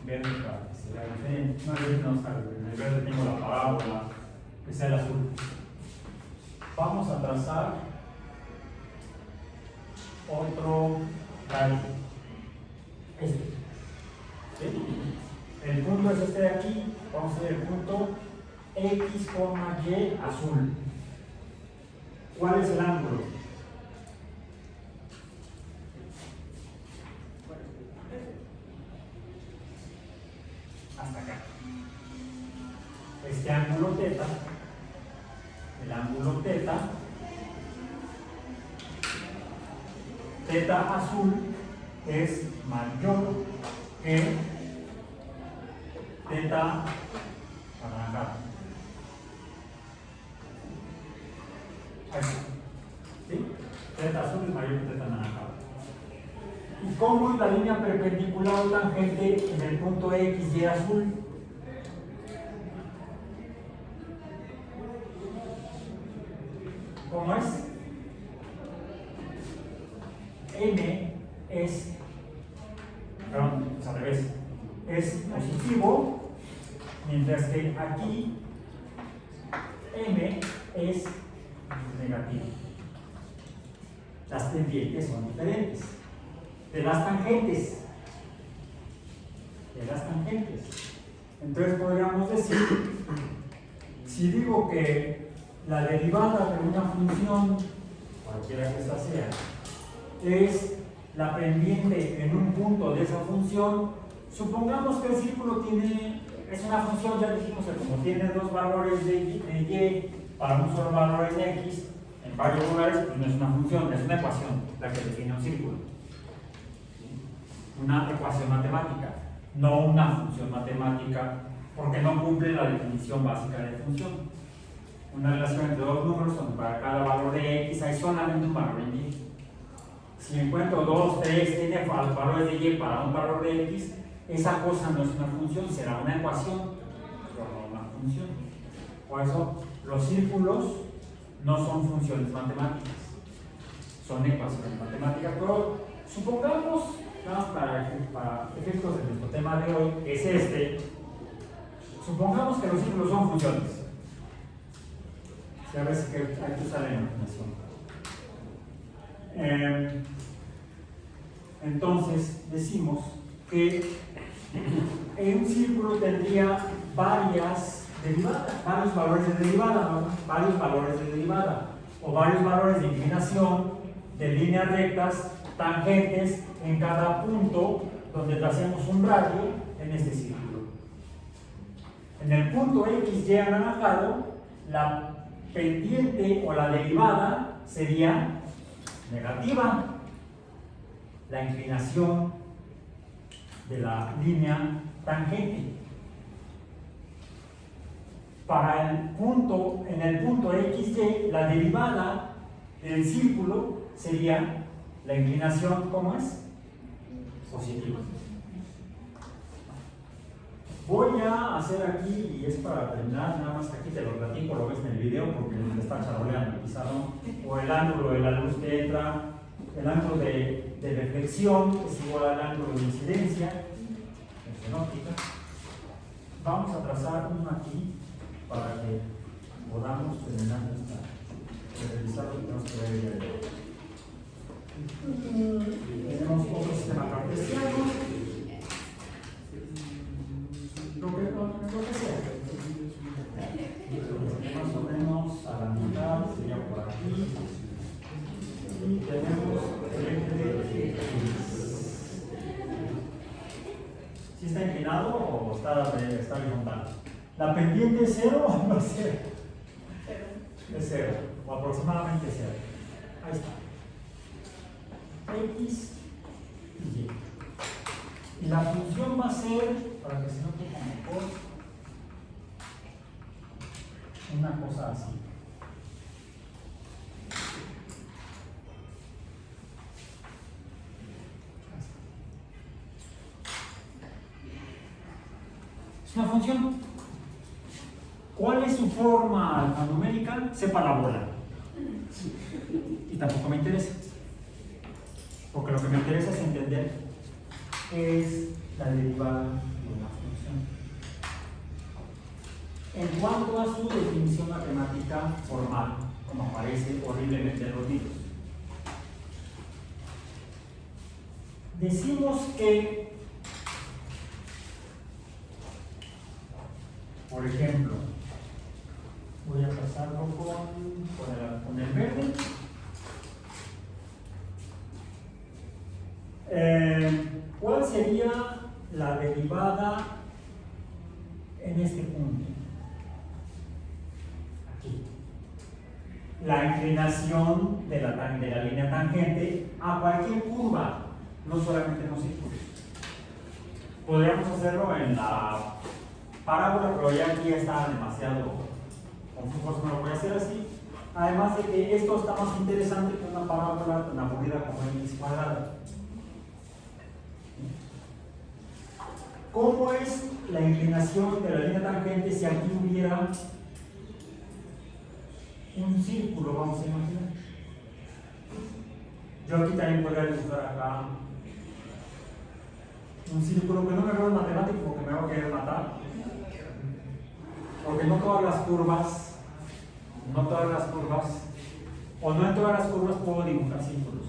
verde para que se vea diferente. No, en el verde tengo la parábola, que sea el azul. Vamos a trazar otro radio. ¿Sí? El punto es este de aquí. Vamos a ver el punto X, Y azul. ¿Cuál es el ángulo? Hasta acá. Este ángulo θ, el ángulo θ azul es mayor que θ anaranjado. ¿Sí? θ azul es mayor que θ anaranjado. ¿Y cómo es la línea perpendicular o tangente en el punto X, Y azul? ¿Cómo es? M es, perdón, es al revés, es positivo, mientras que aquí M es negativo. Las pendientes son diferentes. De las tangentes. Entonces podríamos decir, si digo que la derivada de una función, cualquiera que esta sea, es la pendiente en un punto de esa función supongamos que el círculo es una función, ya dijimos que como tiene dos valores de y para un solo valor en x, en varios lugares, pues no es una función, es una ecuación la que define un círculo. Una ecuación matemática, no una función matemática, porque no cumple la definición básica de función. Una relación entre dos números donde para cada valor de x hay solamente un valor en y. Si encuentro 2, 3, n valores de y para un valor de x, esa cosa no es una función, será una ecuación, pero no una función. Por eso, los círculos no son funciones matemáticas, son ecuaciones matemáticas. Pero supongamos, nada más para efectos de nuestro tema de hoy, que es este, supongamos que los círculos son funciones. Si a ver si hay que usar la imaginación. Entonces, decimos que un círculo tendría varias derivadas, varios valores de derivada, ¿no? Varios valores de derivada, o varios valores de inclinación de líneas rectas, tangentes en cada punto donde tracemos un radio en este círculo. En el punto XY anaranjado, la pendiente o la derivada sería negativa. La inclinación de la línea tangente. En el punto XY, la derivada del círculo sería la inclinación, ¿cómo es? Positiva. Voy a hacer aquí, y es para terminar, nada más que aquí te lo platico, lo ves en el video porque te está charoleando el pizarrón, o el ángulo de la luz que entra, el ángulo de reflexión es igual al ángulo de incidencia, en óptica. Vamos a trazar uno aquí para que podamos terminar de revisar lo que tenemos que ver el día de hoy. Tenemos otro sistema cartesiano. Lo que sea. Más o menos a la mitad sería por aquí. Y tenemos el eje. ¿Sí está inclinado o está horizontal? ¿La pendiente es 0 o no es 0? Es 0, o aproximadamente 0. Ahí está. X y Y. Y la función va a ser, para que se note mejor, una cosa así. Es una función. ¿Cuál es su forma alfanumérica? Sepa la bola. Y tampoco me interesa. Porque lo que me interesa es entender qué es la derivada de una función. En cuanto a su definición matemática formal, como aparece horriblemente en los libros. Decimos que, por ejemplo, voy a pasarlo con el verde. ¿Cuál sería la derivada en este punto? Aquí. La inclinación de la línea tangente a cualquier curva, no solamente en los círculos. Podríamos hacerlo en la parábola, pero ya aquí está demasiado confuso, no lo voy a hacer así. Además de que esto está más interesante que una parábola tan aburrida como x cuadrado. ¿Cómo es la inclinación de la línea tangente si aquí hubiera un círculo, vamos a imaginar? Yo aquí también podría dibujar acá un círculo que no me veo en matemático porque me voy a querer matar. Porque no todas las curvas, o no en todas las curvas puedo dibujar círculos.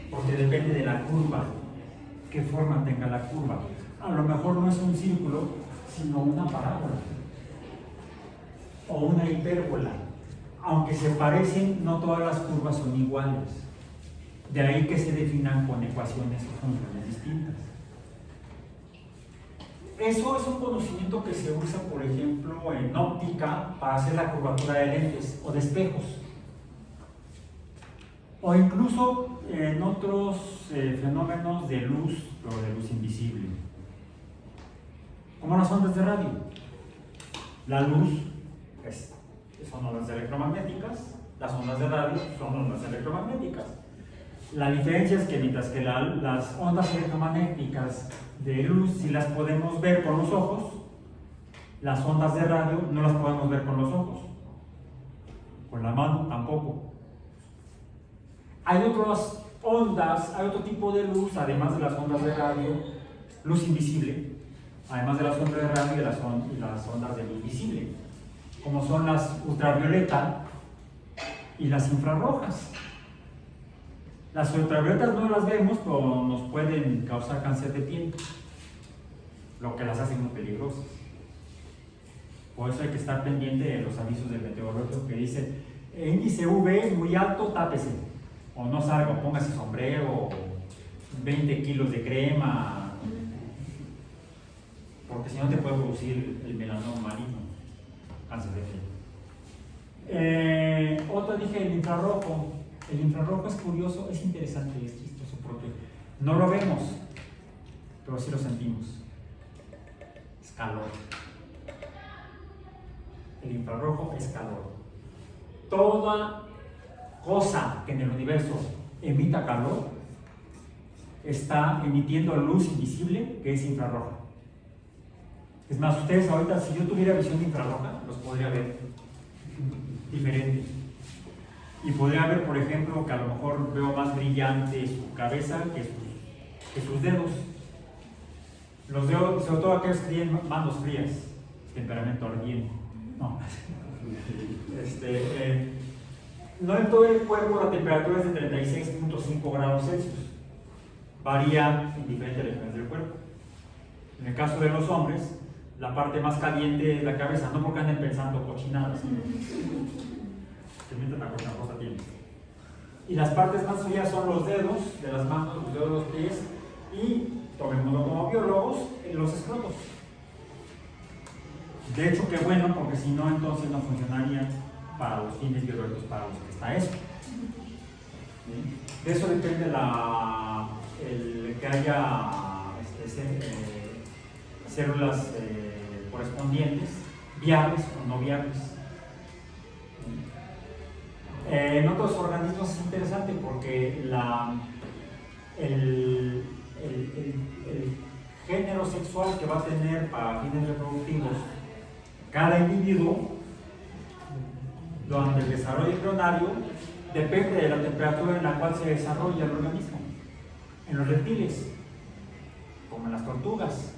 Porque depende de la curva, qué forma tenga la curva. A lo mejor no es un círculo, sino una parábola o una hipérbola. Aunque se parecen, no todas las curvas son iguales. De ahí que se definan con ecuaciones o funciones distintas. eso es un conocimiento que se usa, por ejemplo, en óptica para hacer la curvatura de lentes o de espejos. O incluso en otros fenómenos de luz, pero de luz invisible. Como las ondas de radio. La luz son ondas electromagnéticas, las ondas de radio son ondas electromagnéticas. La diferencia es que mientras que las ondas electromagnéticas de luz sí las podemos ver con los ojos, las ondas de radio no las podemos ver con los ojos. Con la mano tampoco. Hay otras ondas, hay otro tipo de luz, además de las ondas de radio, luz invisible, además de las ondas de radio y las ondas de luz visible, como son las ultravioleta y las infrarrojas. Las ultravioletas no las vemos, pero nos pueden causar cáncer de piel, lo que las hace muy peligrosas. Por eso hay que estar pendiente de los avisos del meteorológico que dice índice UV muy alto, tápese, o no salga, o póngase sombrero, 20 kilos de crema, porque si no te puede producir el melanoma maligno, cáncer de piel. Otro dije el infrarrojo. El infrarrojo es curioso, es interesante, es chistoso porque no lo vemos, pero sí lo sentimos. Es calor. El infrarrojo es calor. Toda cosa que en el universo emita calor está emitiendo luz invisible que es infrarroja. Es más, ustedes ahorita, si yo tuviera visión infrarroja, los podría ver diferente. Y podría ver, por ejemplo, que a lo mejor veo más brillante su cabeza que sus dedos. Los dedos, sobre todo aquellos que tienen manos frías, temperamento ardiente. No. No en todo el cuerpo la temperatura es de 36.5 grados Celsius. Varía en diferentes regiones del cuerpo. En el caso de los hombres, la parte más caliente es la cabeza, no porque anden pensando cochinadas, que mientras la cosa tiene. Y las partes más frías son los dedos de las manos, los dedos de los pies y, tomémoslo como biólogos, los escrotos. De hecho, qué bueno, porque si no, entonces no funcionaría para los fines biológicos para los que está eso. ¿Sí? De eso depende el que haya células correspondientes, viables o no viables. En otros organismos es interesante porque el género sexual que va a tener para fines reproductivos cada individuo durante el desarrollo embrionario depende de la temperatura en la cual se desarrolla el organismo. En los reptiles, como en las tortugas,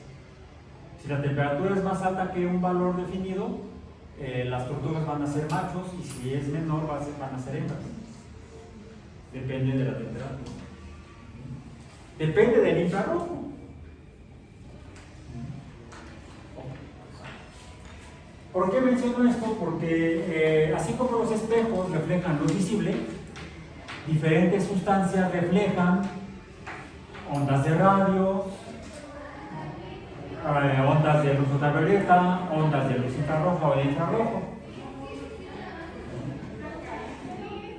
si la temperatura es más alta que un valor definido, las tortugas van a ser machos y si es menor van a ser hembras. Depende de la temperatura. Depende del infrarrojo. ¿Por qué menciono esto? Porque así como los espejos reflejan luz visible, diferentes sustancias reflejan ondas de radio, ondas de luz ultravioleta, ondas de luz infrarroja o de infrarrojo.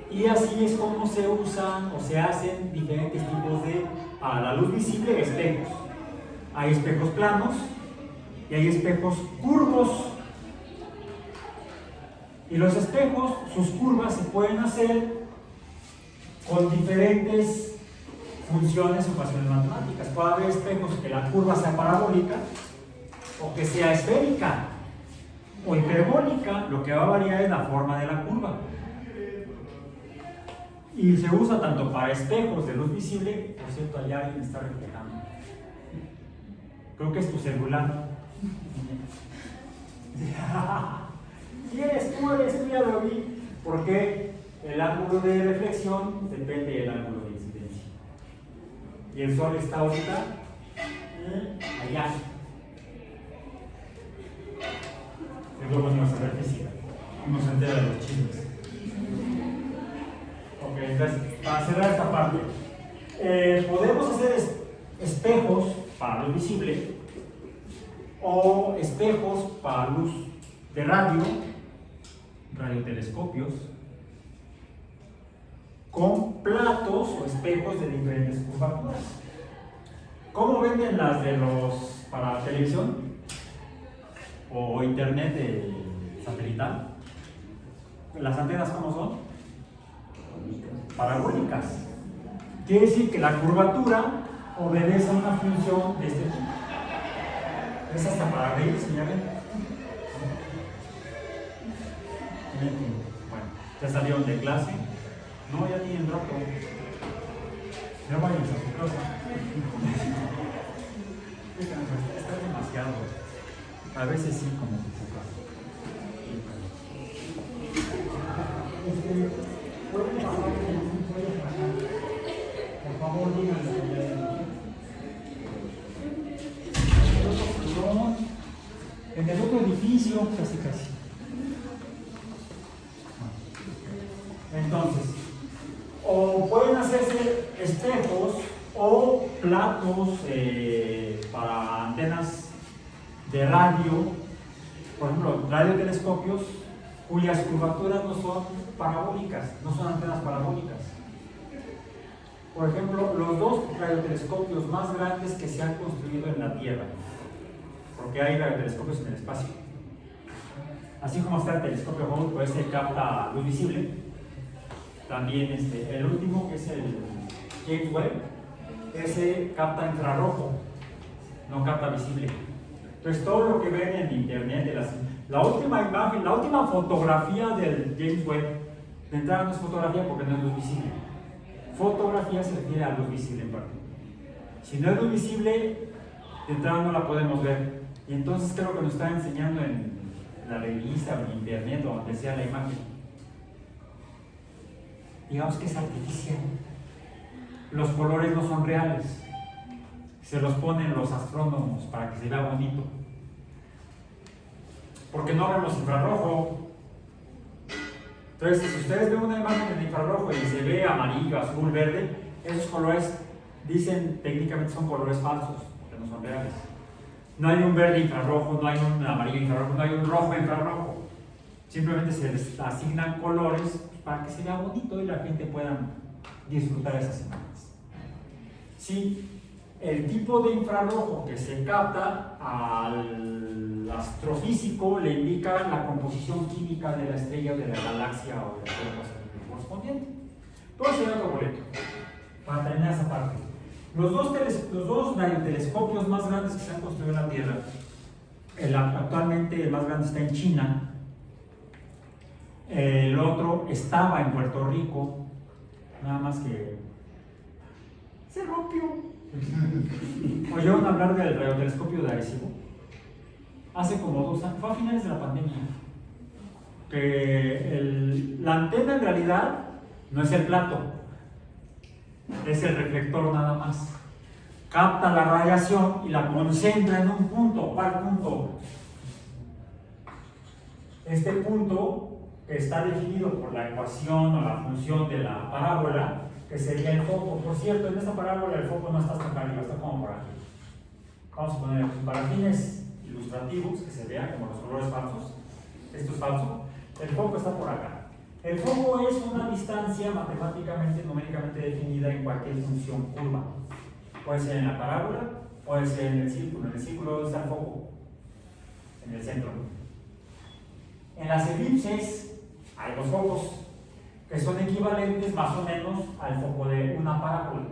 Y así es como se usan o se hacen diferentes tipos de, a la luz visible, espejos. Hay espejos planos y hay espejos curvos. Y los espejos, sus curvas se pueden hacer con diferentes funciones o ecuaciones matemáticas. Puede haber espejos que la curva sea parabólica o que sea esférica o hiperbólica. Lo que va a variar es la forma de la curva. Y se usa tanto para espejos de luz visible. Por cierto, allá alguien está reflejando. Creo que es tu celular. Si eres tú, ya lo vi. Porque el ángulo de reflexión depende del ángulo de incidencia. Y el sol está ahorita allá. Es lo bueno de saber física. Uno se entera de los chismes. Ok, entonces, para cerrar esta parte, podemos hacer espejos para luz visible o espejos para luz de radio, radiotelescopios, con platos o espejos de diferentes curvaturas. ¿Cómo venden las de los para televisión o internet satelital? Las antenas, ¿cómo son? Parabólicas. Quiere decir que la curvatura obedece a una función de este tipo. Es hasta para reírse, ¿ya ven? Bueno, ya salieron de clase. No, ya tienen droga. Ya vayan a su casa. Está demasiado. A veces sí, como que se pasa. ¿Pueden pasar por favor, díganme. En el otro edificio, casi. Entonces, o pueden hacerse espejos o platos para antenas de radio, por ejemplo, radiotelescopios cuyas curvaturas no son parabólicas, no son antenas parabólicas. Por ejemplo, los dos radiotelescopios más grandes que se han construido en la Tierra, porque hay radiotelescopios en el espacio. Así como está el telescopio Hubble, pues este capta luz visible. También el último, que es el James Webb, ese capta infrarrojo, no capta visible. Entonces todo lo que ven en internet, la última imagen, la última fotografía del James Webb, de entrada no es fotografía porque no es luz visible. Fotografía se refiere a luz visible en parte. Si no es luz visible, de entrada no la podemos ver. Y entonces creo que nos está enseñando en la revista o en internet o donde sea la imagen. Digamos que es artificial. Los colores no son reales. Se los ponen los astrónomos para que se vea bonito. Porque no vemos infrarrojo. Entonces, si ustedes ven una imagen en infrarrojo y se ve amarillo, azul, verde, esos colores dicen técnicamente son colores falsos, porque no son reales. No hay un verde infrarrojo, no hay un amarillo infrarrojo, no hay un rojo infrarrojo. Simplemente se les asignan colores para que se vea bonito y la gente pueda disfrutar esas imágenes. Sí, el tipo de infrarrojo que se capta al astrofísico le indica la composición química de la estrella, de la galaxia o de la cosa correspondiente. Todo sería otro boleto, para terminar esa parte. Los dos radiotelescopios más grandes que se han construido en la Tierra, actualmente el más grande está en China, el otro estaba en Puerto Rico, nada más que se rompió. ¿Oyeron hablar del radiotelescopio de Arecibo? Hace como 2 años, fue a finales de la pandemia, que la antena en realidad no es el plato, es el reflector nada más. Capta la radiación y la concentra en un punto. ¿Cuál punto? Este punto está definido por la ecuación o la función de la parábola, que sería el foco. Por cierto, en esta parábola el foco no está hasta acá arriba, está como por aquí. Vamos a poner para fines ilustrativos, que se vea como los colores falsos. Esto es falso. El foco está por acá. El foco es una distancia matemáticamente, numéricamente definida en cualquier función curva. Puede ser en la parábola, puede ser en el círculo. En el círculo, ¿dónde está el foco? En el centro. En las elipses hay 2 focos que son equivalentes más o menos al foco de una parábola.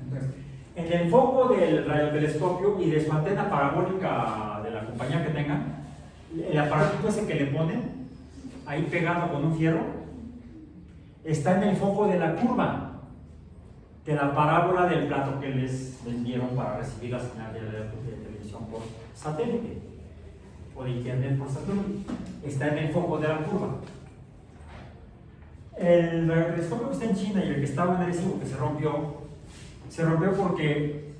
Entonces, en el foco del radiotelescopio y de su antena parabólica de la compañía que tengan, el aparatito ese que le ponen ahí pegado con un fierro está en el foco de la curva de la parábola del plato que les vendieron para recibir la señal de televisión por satélite o de internet por satélite. Está en el foco de la curva. El radiotelescopio que está en China y el que estaba en Arecibo, que se rompió porque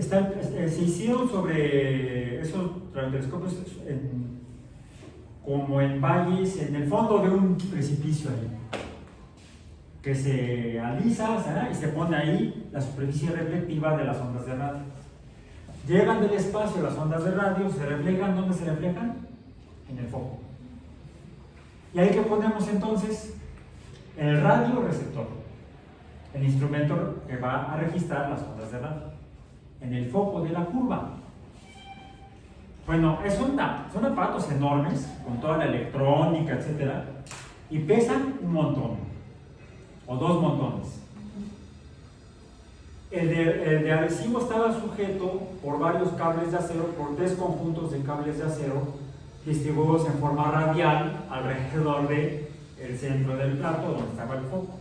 se hicieron sobre esos radiotelescopios como en valles, en el fondo de un precipicio ahí. que se alisa, ¿sabes? Y se pone ahí la superficie reflectiva de las ondas de radio. Llegan del espacio las ondas de radio, se reflejan. ¿Dónde se reflejan? En el foco. ¿Y ahí que ponemos entonces? El radioreceptor, el instrumento que va a registrar las ondas de radio, en el foco de la curva. Bueno, son aparatos enormes, con toda la electrónica, etc. Y pesan un montón, o 2 montones. El de adhesivo estaba sujeto por varios cables de acero, por 3 conjuntos de cables de acero, distribuidos en forma radial alrededor del centro del plato donde estaba el foco,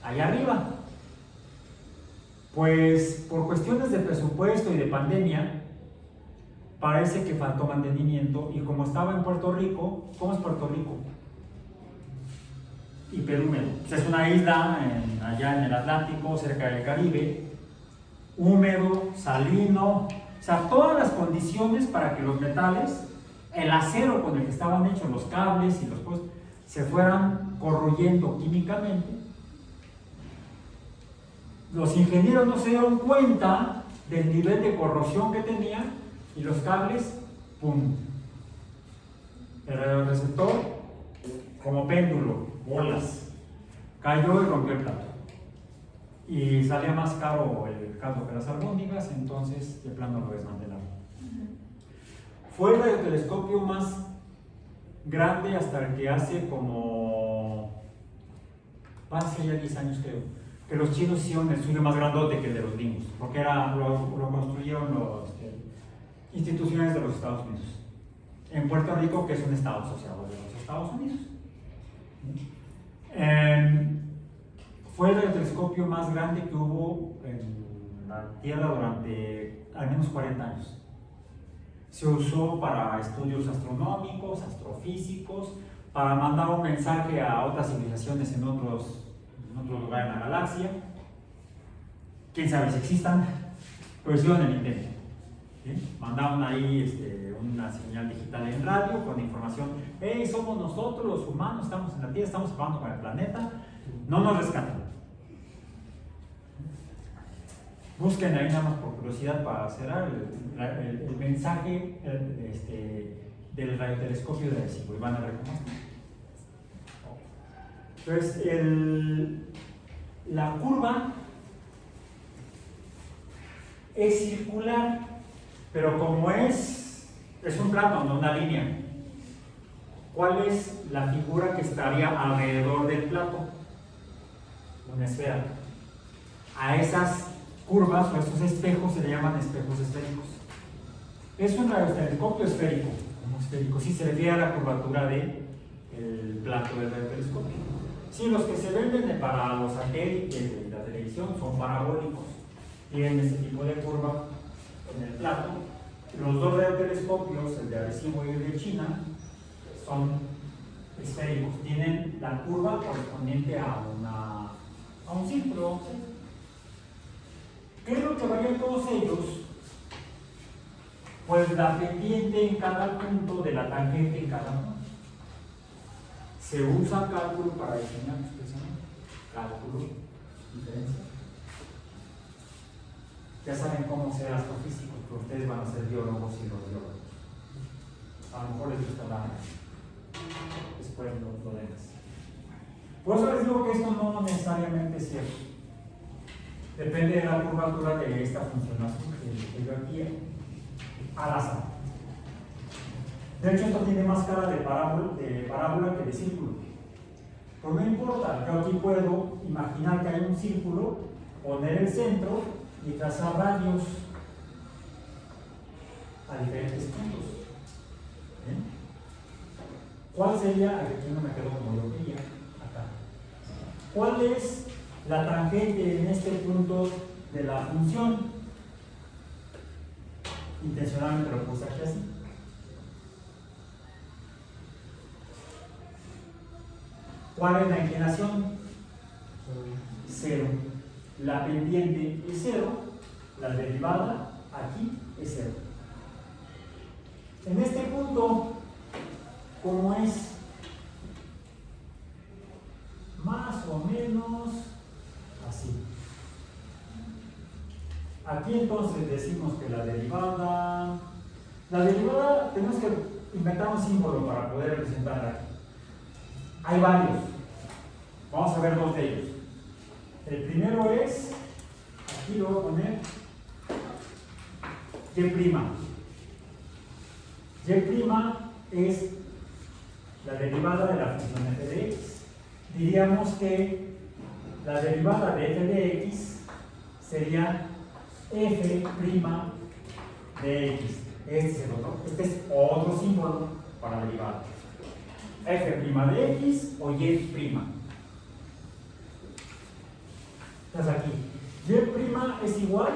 allá arriba. Pues por cuestiones de presupuesto y de pandemia, parece que faltó mantenimiento, y como estaba en Puerto Rico, ¿cómo es Puerto Rico? Hiperhúmedo. Es una isla allá en el Atlántico, cerca del Caribe, húmedo, salino, o sea, todas las condiciones para que los metales, el acero con el que estaban hechos los cables y los postes, se fueran corroyendo químicamente. Los ingenieros no se dieron cuenta del nivel de corrosión que tenía, y los cables, ¡pum! El radioreceptor, como péndulo, bolas, cayó y rompió el plato. Y salía más caro el caldo que las albóndigas, entonces de plano lo desmantelaron. Fue el radiotelescopio más grande hasta el que hace ya 10 años creo, que los chinos hicieron el suyo más grandote que el de los gringos, porque lo construyeron las instituciones de los Estados Unidos, en Puerto Rico, que es un estado asociado de los Estados Unidos. Fue el radiotelescopio más grande que hubo en la Tierra durante al menos 40 años. Se usó para estudios astronómicos, astrofísicos, para mandar un mensaje a otras civilizaciones en otros lugares de la galaxia. Quién sabe si existan, pero hicieron el intento. ¿Sí? Mandaron ahí una señal digital en radio con información: hey, somos nosotros los humanos, estamos en la Tierra, estamos acabando con el planeta, no nos rescaten. Busquen ahí nada más por curiosidad para cerrar el mensaje del radiotelescopio de adhesivo, y van a ver cómo está. Entonces, la curva es circular, pero como es un plano, no una línea, ¿cuál es la figura que estaría alrededor del plato? Una esfera. A esas curvas o esos espejos se le llaman espejos esféricos. Es un radiotelescopio esférico, como esférico, si se refiere a la curvatura del plato del radiotelescopio. Sí, los que se venden para los satélites de la televisión son parabólicos, tienen ese tipo de curva en el plato. Los 2 radiotelescopios, el de adhesivo y el de China, son esféricos, tienen la curva correspondiente a un círculo. ¿Qué es lo que varía en todos ellos? Pues la pendiente en cada punto de la tangente en cada punto. Se usa cálculo para diseñar expresiones. Cálculo, diferencia. Ya saben cómo ser astrofísicos, pero ustedes van a ser biólogos y los biólogos. A lo mejor les gustará después lo demás. Por eso les digo que esto no necesariamente es cierto. Depende de la curvatura de esta función que yo aquí al azar. De hecho, esto tiene más cara de parábola que de círculo. Pero no importa, yo aquí puedo imaginar que hay un círculo, poner el centro y trazar radios a diferentes puntos. ¿Bien? ¿Cuál sería? Aquí no me quedo como yo quería, acá. ¿Cuál es la tangente en este punto de la función? Intencionalmente lo puse aquí así. ¿Cuál es la inclinación? 0. La pendiente es 0, la derivada aquí es 0. En este punto, como es más o menos así. Aquí entonces decimos que la derivada tenemos que inventar un símbolo para poder representarla aquí. Hay varios. Vamos a ver dos de ellos. El primero es, aquí lo voy a poner, y'. Y' es la derivada de la función f de x. Diríamos que la derivada de f de x sería f' de x. Este es otro símbolo para derivada. F' de x o y'. Entonces aquí, y' es igual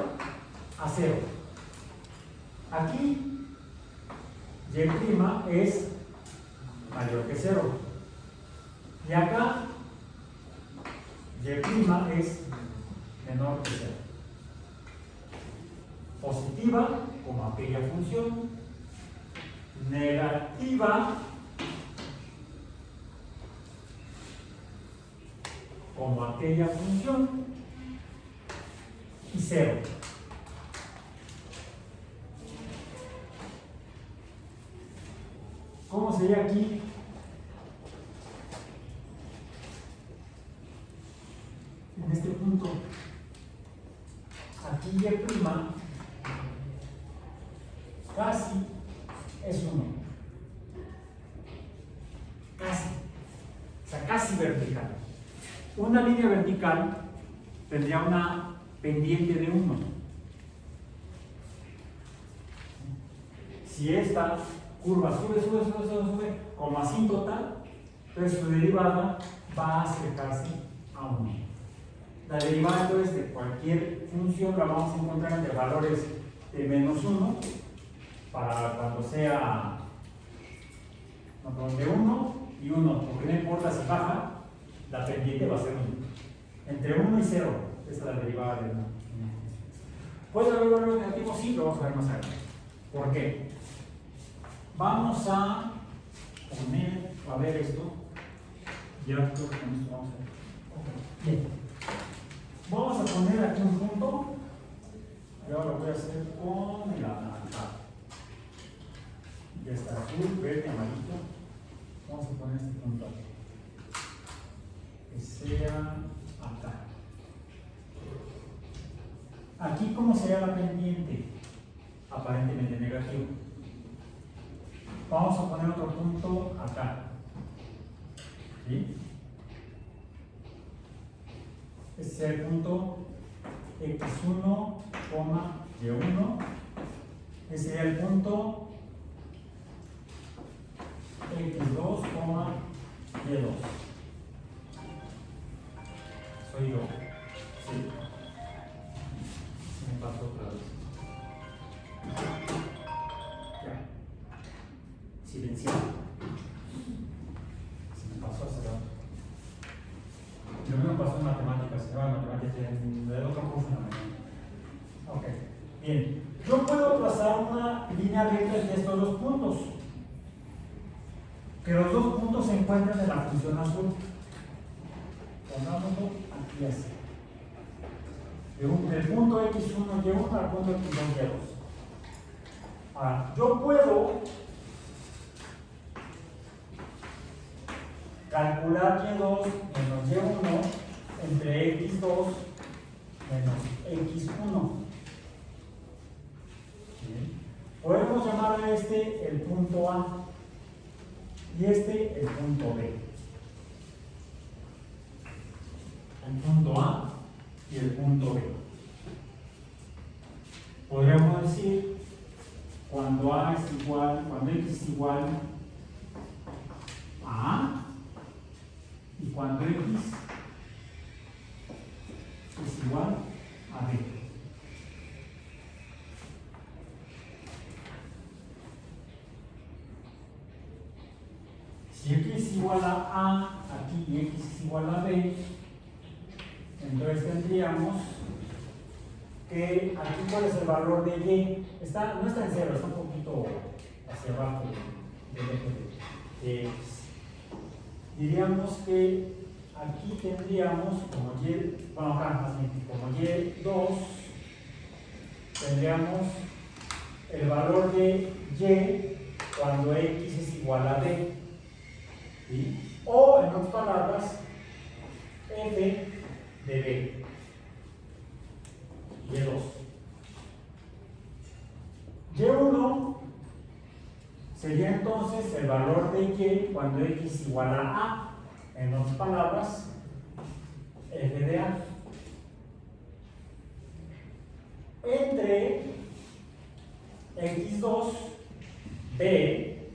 a 0. Aquí, y' es mayor que 0. Y acá, y' es menor que 0. Positiva, como aquella función. Negativa, como aquella función. Y 0. ¿Cómo sería aquí? En este punto, aquí y' casi es 1. Casi. O sea, casi vertical. Una línea vertical tendría una pendiente de 1. Si esta curva sube, como asíntota, entonces su derivada va a acercarse a 1. La derivada entonces de cualquier función la vamos a encontrar entre valores de menos 1 para cuando sea de 1 y 1, porque no importa si baja, la pendiente va a ser 1. Entre 1 y 0, esta es la derivada de 1. ¿Puede haber valores negativos? Sí, lo vamos a ver más adelante. ¿Por qué? Vamos a poner, a ver esto. Ya creo que con esto vamos a ver. Okay. Bien. Vamos a poner aquí un punto. Y ahora lo voy a hacer con el anaranjado. Ya está azul, verde, amarillo. Vamos a poner este punto aquí. Que sea acá. Aquí, ¿cómo sería la pendiente? Aparentemente negativo. Vamos a poner otro punto acá. ¿Sí? Este sería el punto x1, y1. Este sería el punto x2, y2. Soy yo. Sí. Se me pasó otra vez. Ya. Silenciado. Se me pasó hace rato. Lo mismo pasó en matemáticas. Se llama matemáticas de otro curso en la mañana. Ok. Bien. Yo puedo trazar una línea recta entre estos dos puntos. Que los dos puntos se encuentran en la función azul. Pongámoslo aquí así. Del punto x1, y1 al punto x2, y2. Ahora, yo puedo calcular y2 menos y1 entre x2 menos x1. ¿Sí? Podemos llamarle este el punto A y este el punto B. El punto A y el punto B. Podríamos decir cuando x es igual a A y cuando x es igual a B. Si x es igual a A aquí y x es igual a B, entonces tendríamos que aquí cuál es el valor de y. No está en 0, está un poquito hacia abajo del eje de x. Diríamos que aquí tendríamos como y, bueno, acá más bien, como y2, tendríamos el valor de y cuando x es igual a b, ¿sí? O en otras palabras, f de b, y2. Y1 sería entonces el valor de y cuando x es igual a, en otras palabras, f de a. Entre x2 b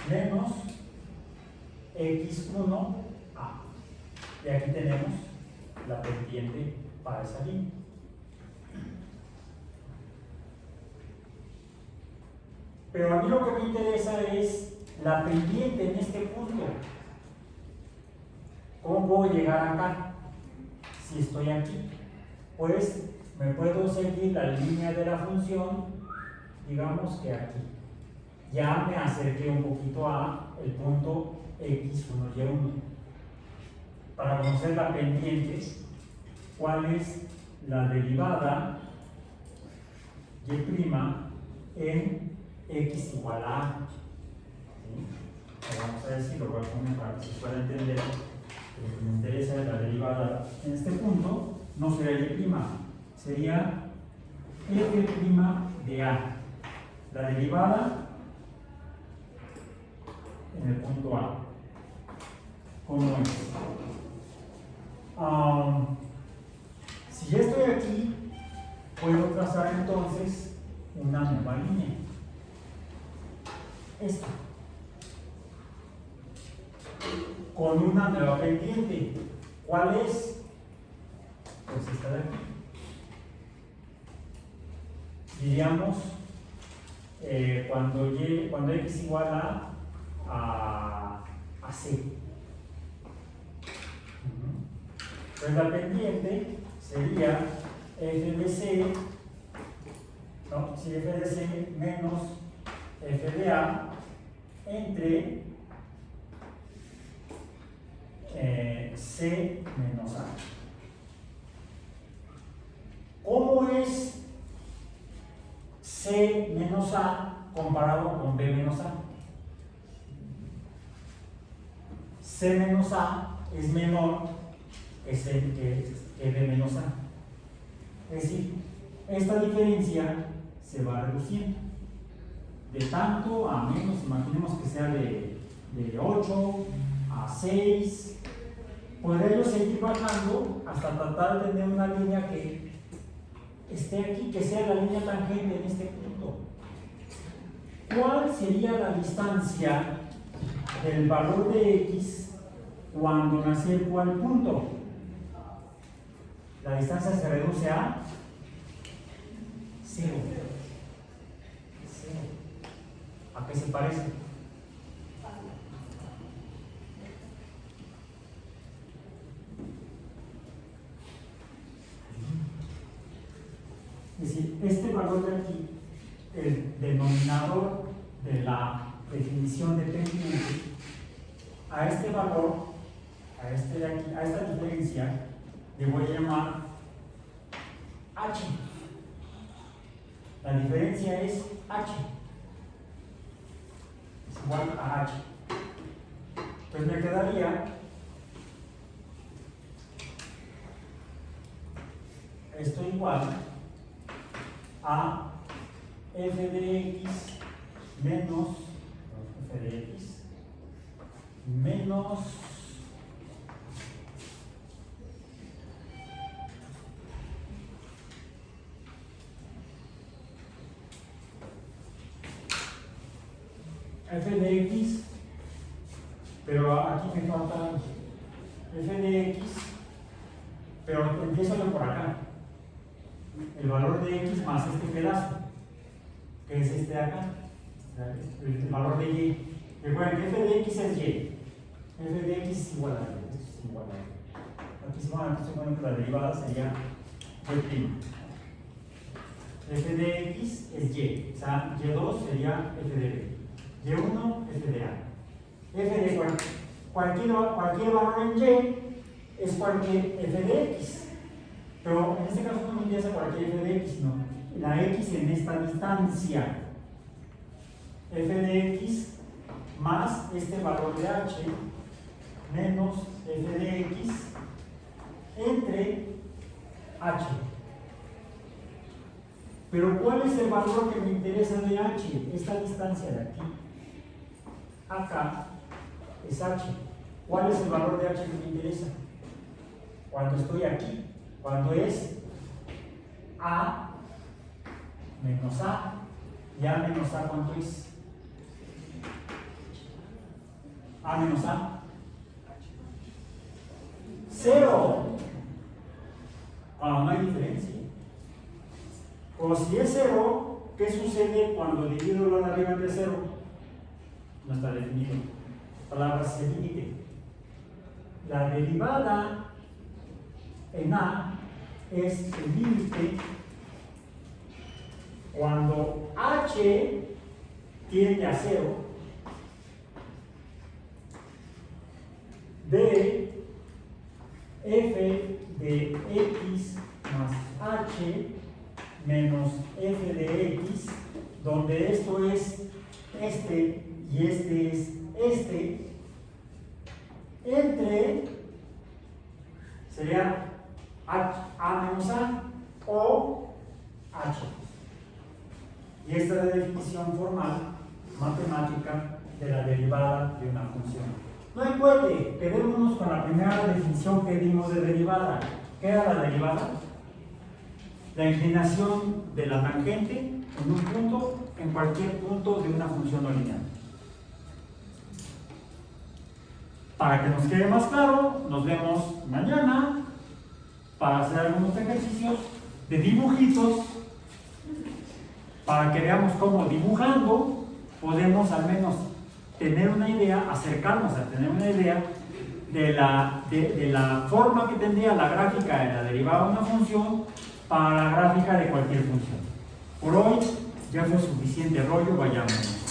menos x1 a. Y aquí tenemos la pendiente para esa línea. Pero a mí lo que me interesa es la pendiente en este punto. ¿Cómo puedo llegar acá si estoy aquí? Pues me puedo seguir la línea de la función, digamos que aquí. Ya me acerqué un poquito a el punto x1, y1. Para conocer la pendiente, ¿cuál es la derivada y' en x igual a a? ¿Sí? Vamos a decir, lo voy a poner para que se pueda entender. Lo que me interesa es la derivada en este punto, no sería y', sería f' de a. La derivada en el punto a. ¿Cómo es? Si ya estoy aquí, puedo trazar entonces una nueva línea. Esta. Con una nueva pendiente. ¿Cuál es? Pues esta de aquí. Diríamos cuando x igual a c. Entonces la pendiente sería f de c, ¿no? Si f de c menos f de a entre c menos a. ¿Cómo es c menos a comparado con b menos a? C menos a es menor que b menos a. Es decir, esta diferencia se va reduciendo de tanto a menos. Imaginemos que sea de 8 a 6. Podría yo seguir bajando hasta tratar de tener una línea que esté aquí, que sea la línea tangente en este punto. ¿Cuál sería la distancia del valor de x cuando me acerco al punto? La distancia se reduce a 0. ¿A qué se parece? Es decir, este valor de aquí, el denominador de la definición de pendiente, a este valor, a este de aquí, a esta diferencia, le voy a llamar h. La diferencia es h. Es igual a h. Pues me quedaría esto igual a f de x menos f de x menos f de x, pero aquí me falta f de x, pero empiezo yo por acá. El valor de x más este pedazo, que es este de acá, el valor de y. Recuerden que f de x es y. F de x es igual a y. Esto es igual a y. Aquí se supone que la derivada sería y'. F de x es y. O sea, y2 sería f de b. Y1, f de a. F de cualquier valor en y es cualquier f de x. Pero en este caso no me interesa cualquier f de x, sino la x en esta distancia. F de x más este valor de h menos f de x entre h. Pero ¿cuál es el valor que me interesa de h? Esta distancia de aquí. Acá es h. ¿Cuál es el valor de h que me interesa? Cuando estoy aquí. Cuando es a menos a. ¿Y a menos a cuánto es? A menos a. 0. No hay diferencia. O si es 0, ¿qué sucede cuando divido lo de arriba entre 0? No está definido. Palabras de límite. La derivada en a es el límite cuando h tiende a 0 de f de x más h menos f de x, donde esto es este y este es este, entre, sería a menos a o h. Y esta es la definición formal matemática de la derivada de una función. No hay cohete, quedémonos con la primera definición que dimos de derivada. ¿Qué era la derivada? La inclinación de la tangente en un punto, en cualquier punto de una función no lineal. Para que nos quede más claro, nos vemos mañana para hacer algunos ejercicios de dibujitos para que veamos cómo dibujando podemos al menos tener una idea, acercarnos a tener una idea de la forma que tendría la gráfica de la derivada de una función para la gráfica de cualquier función. Por hoy ya fue suficiente rollo, vayamos.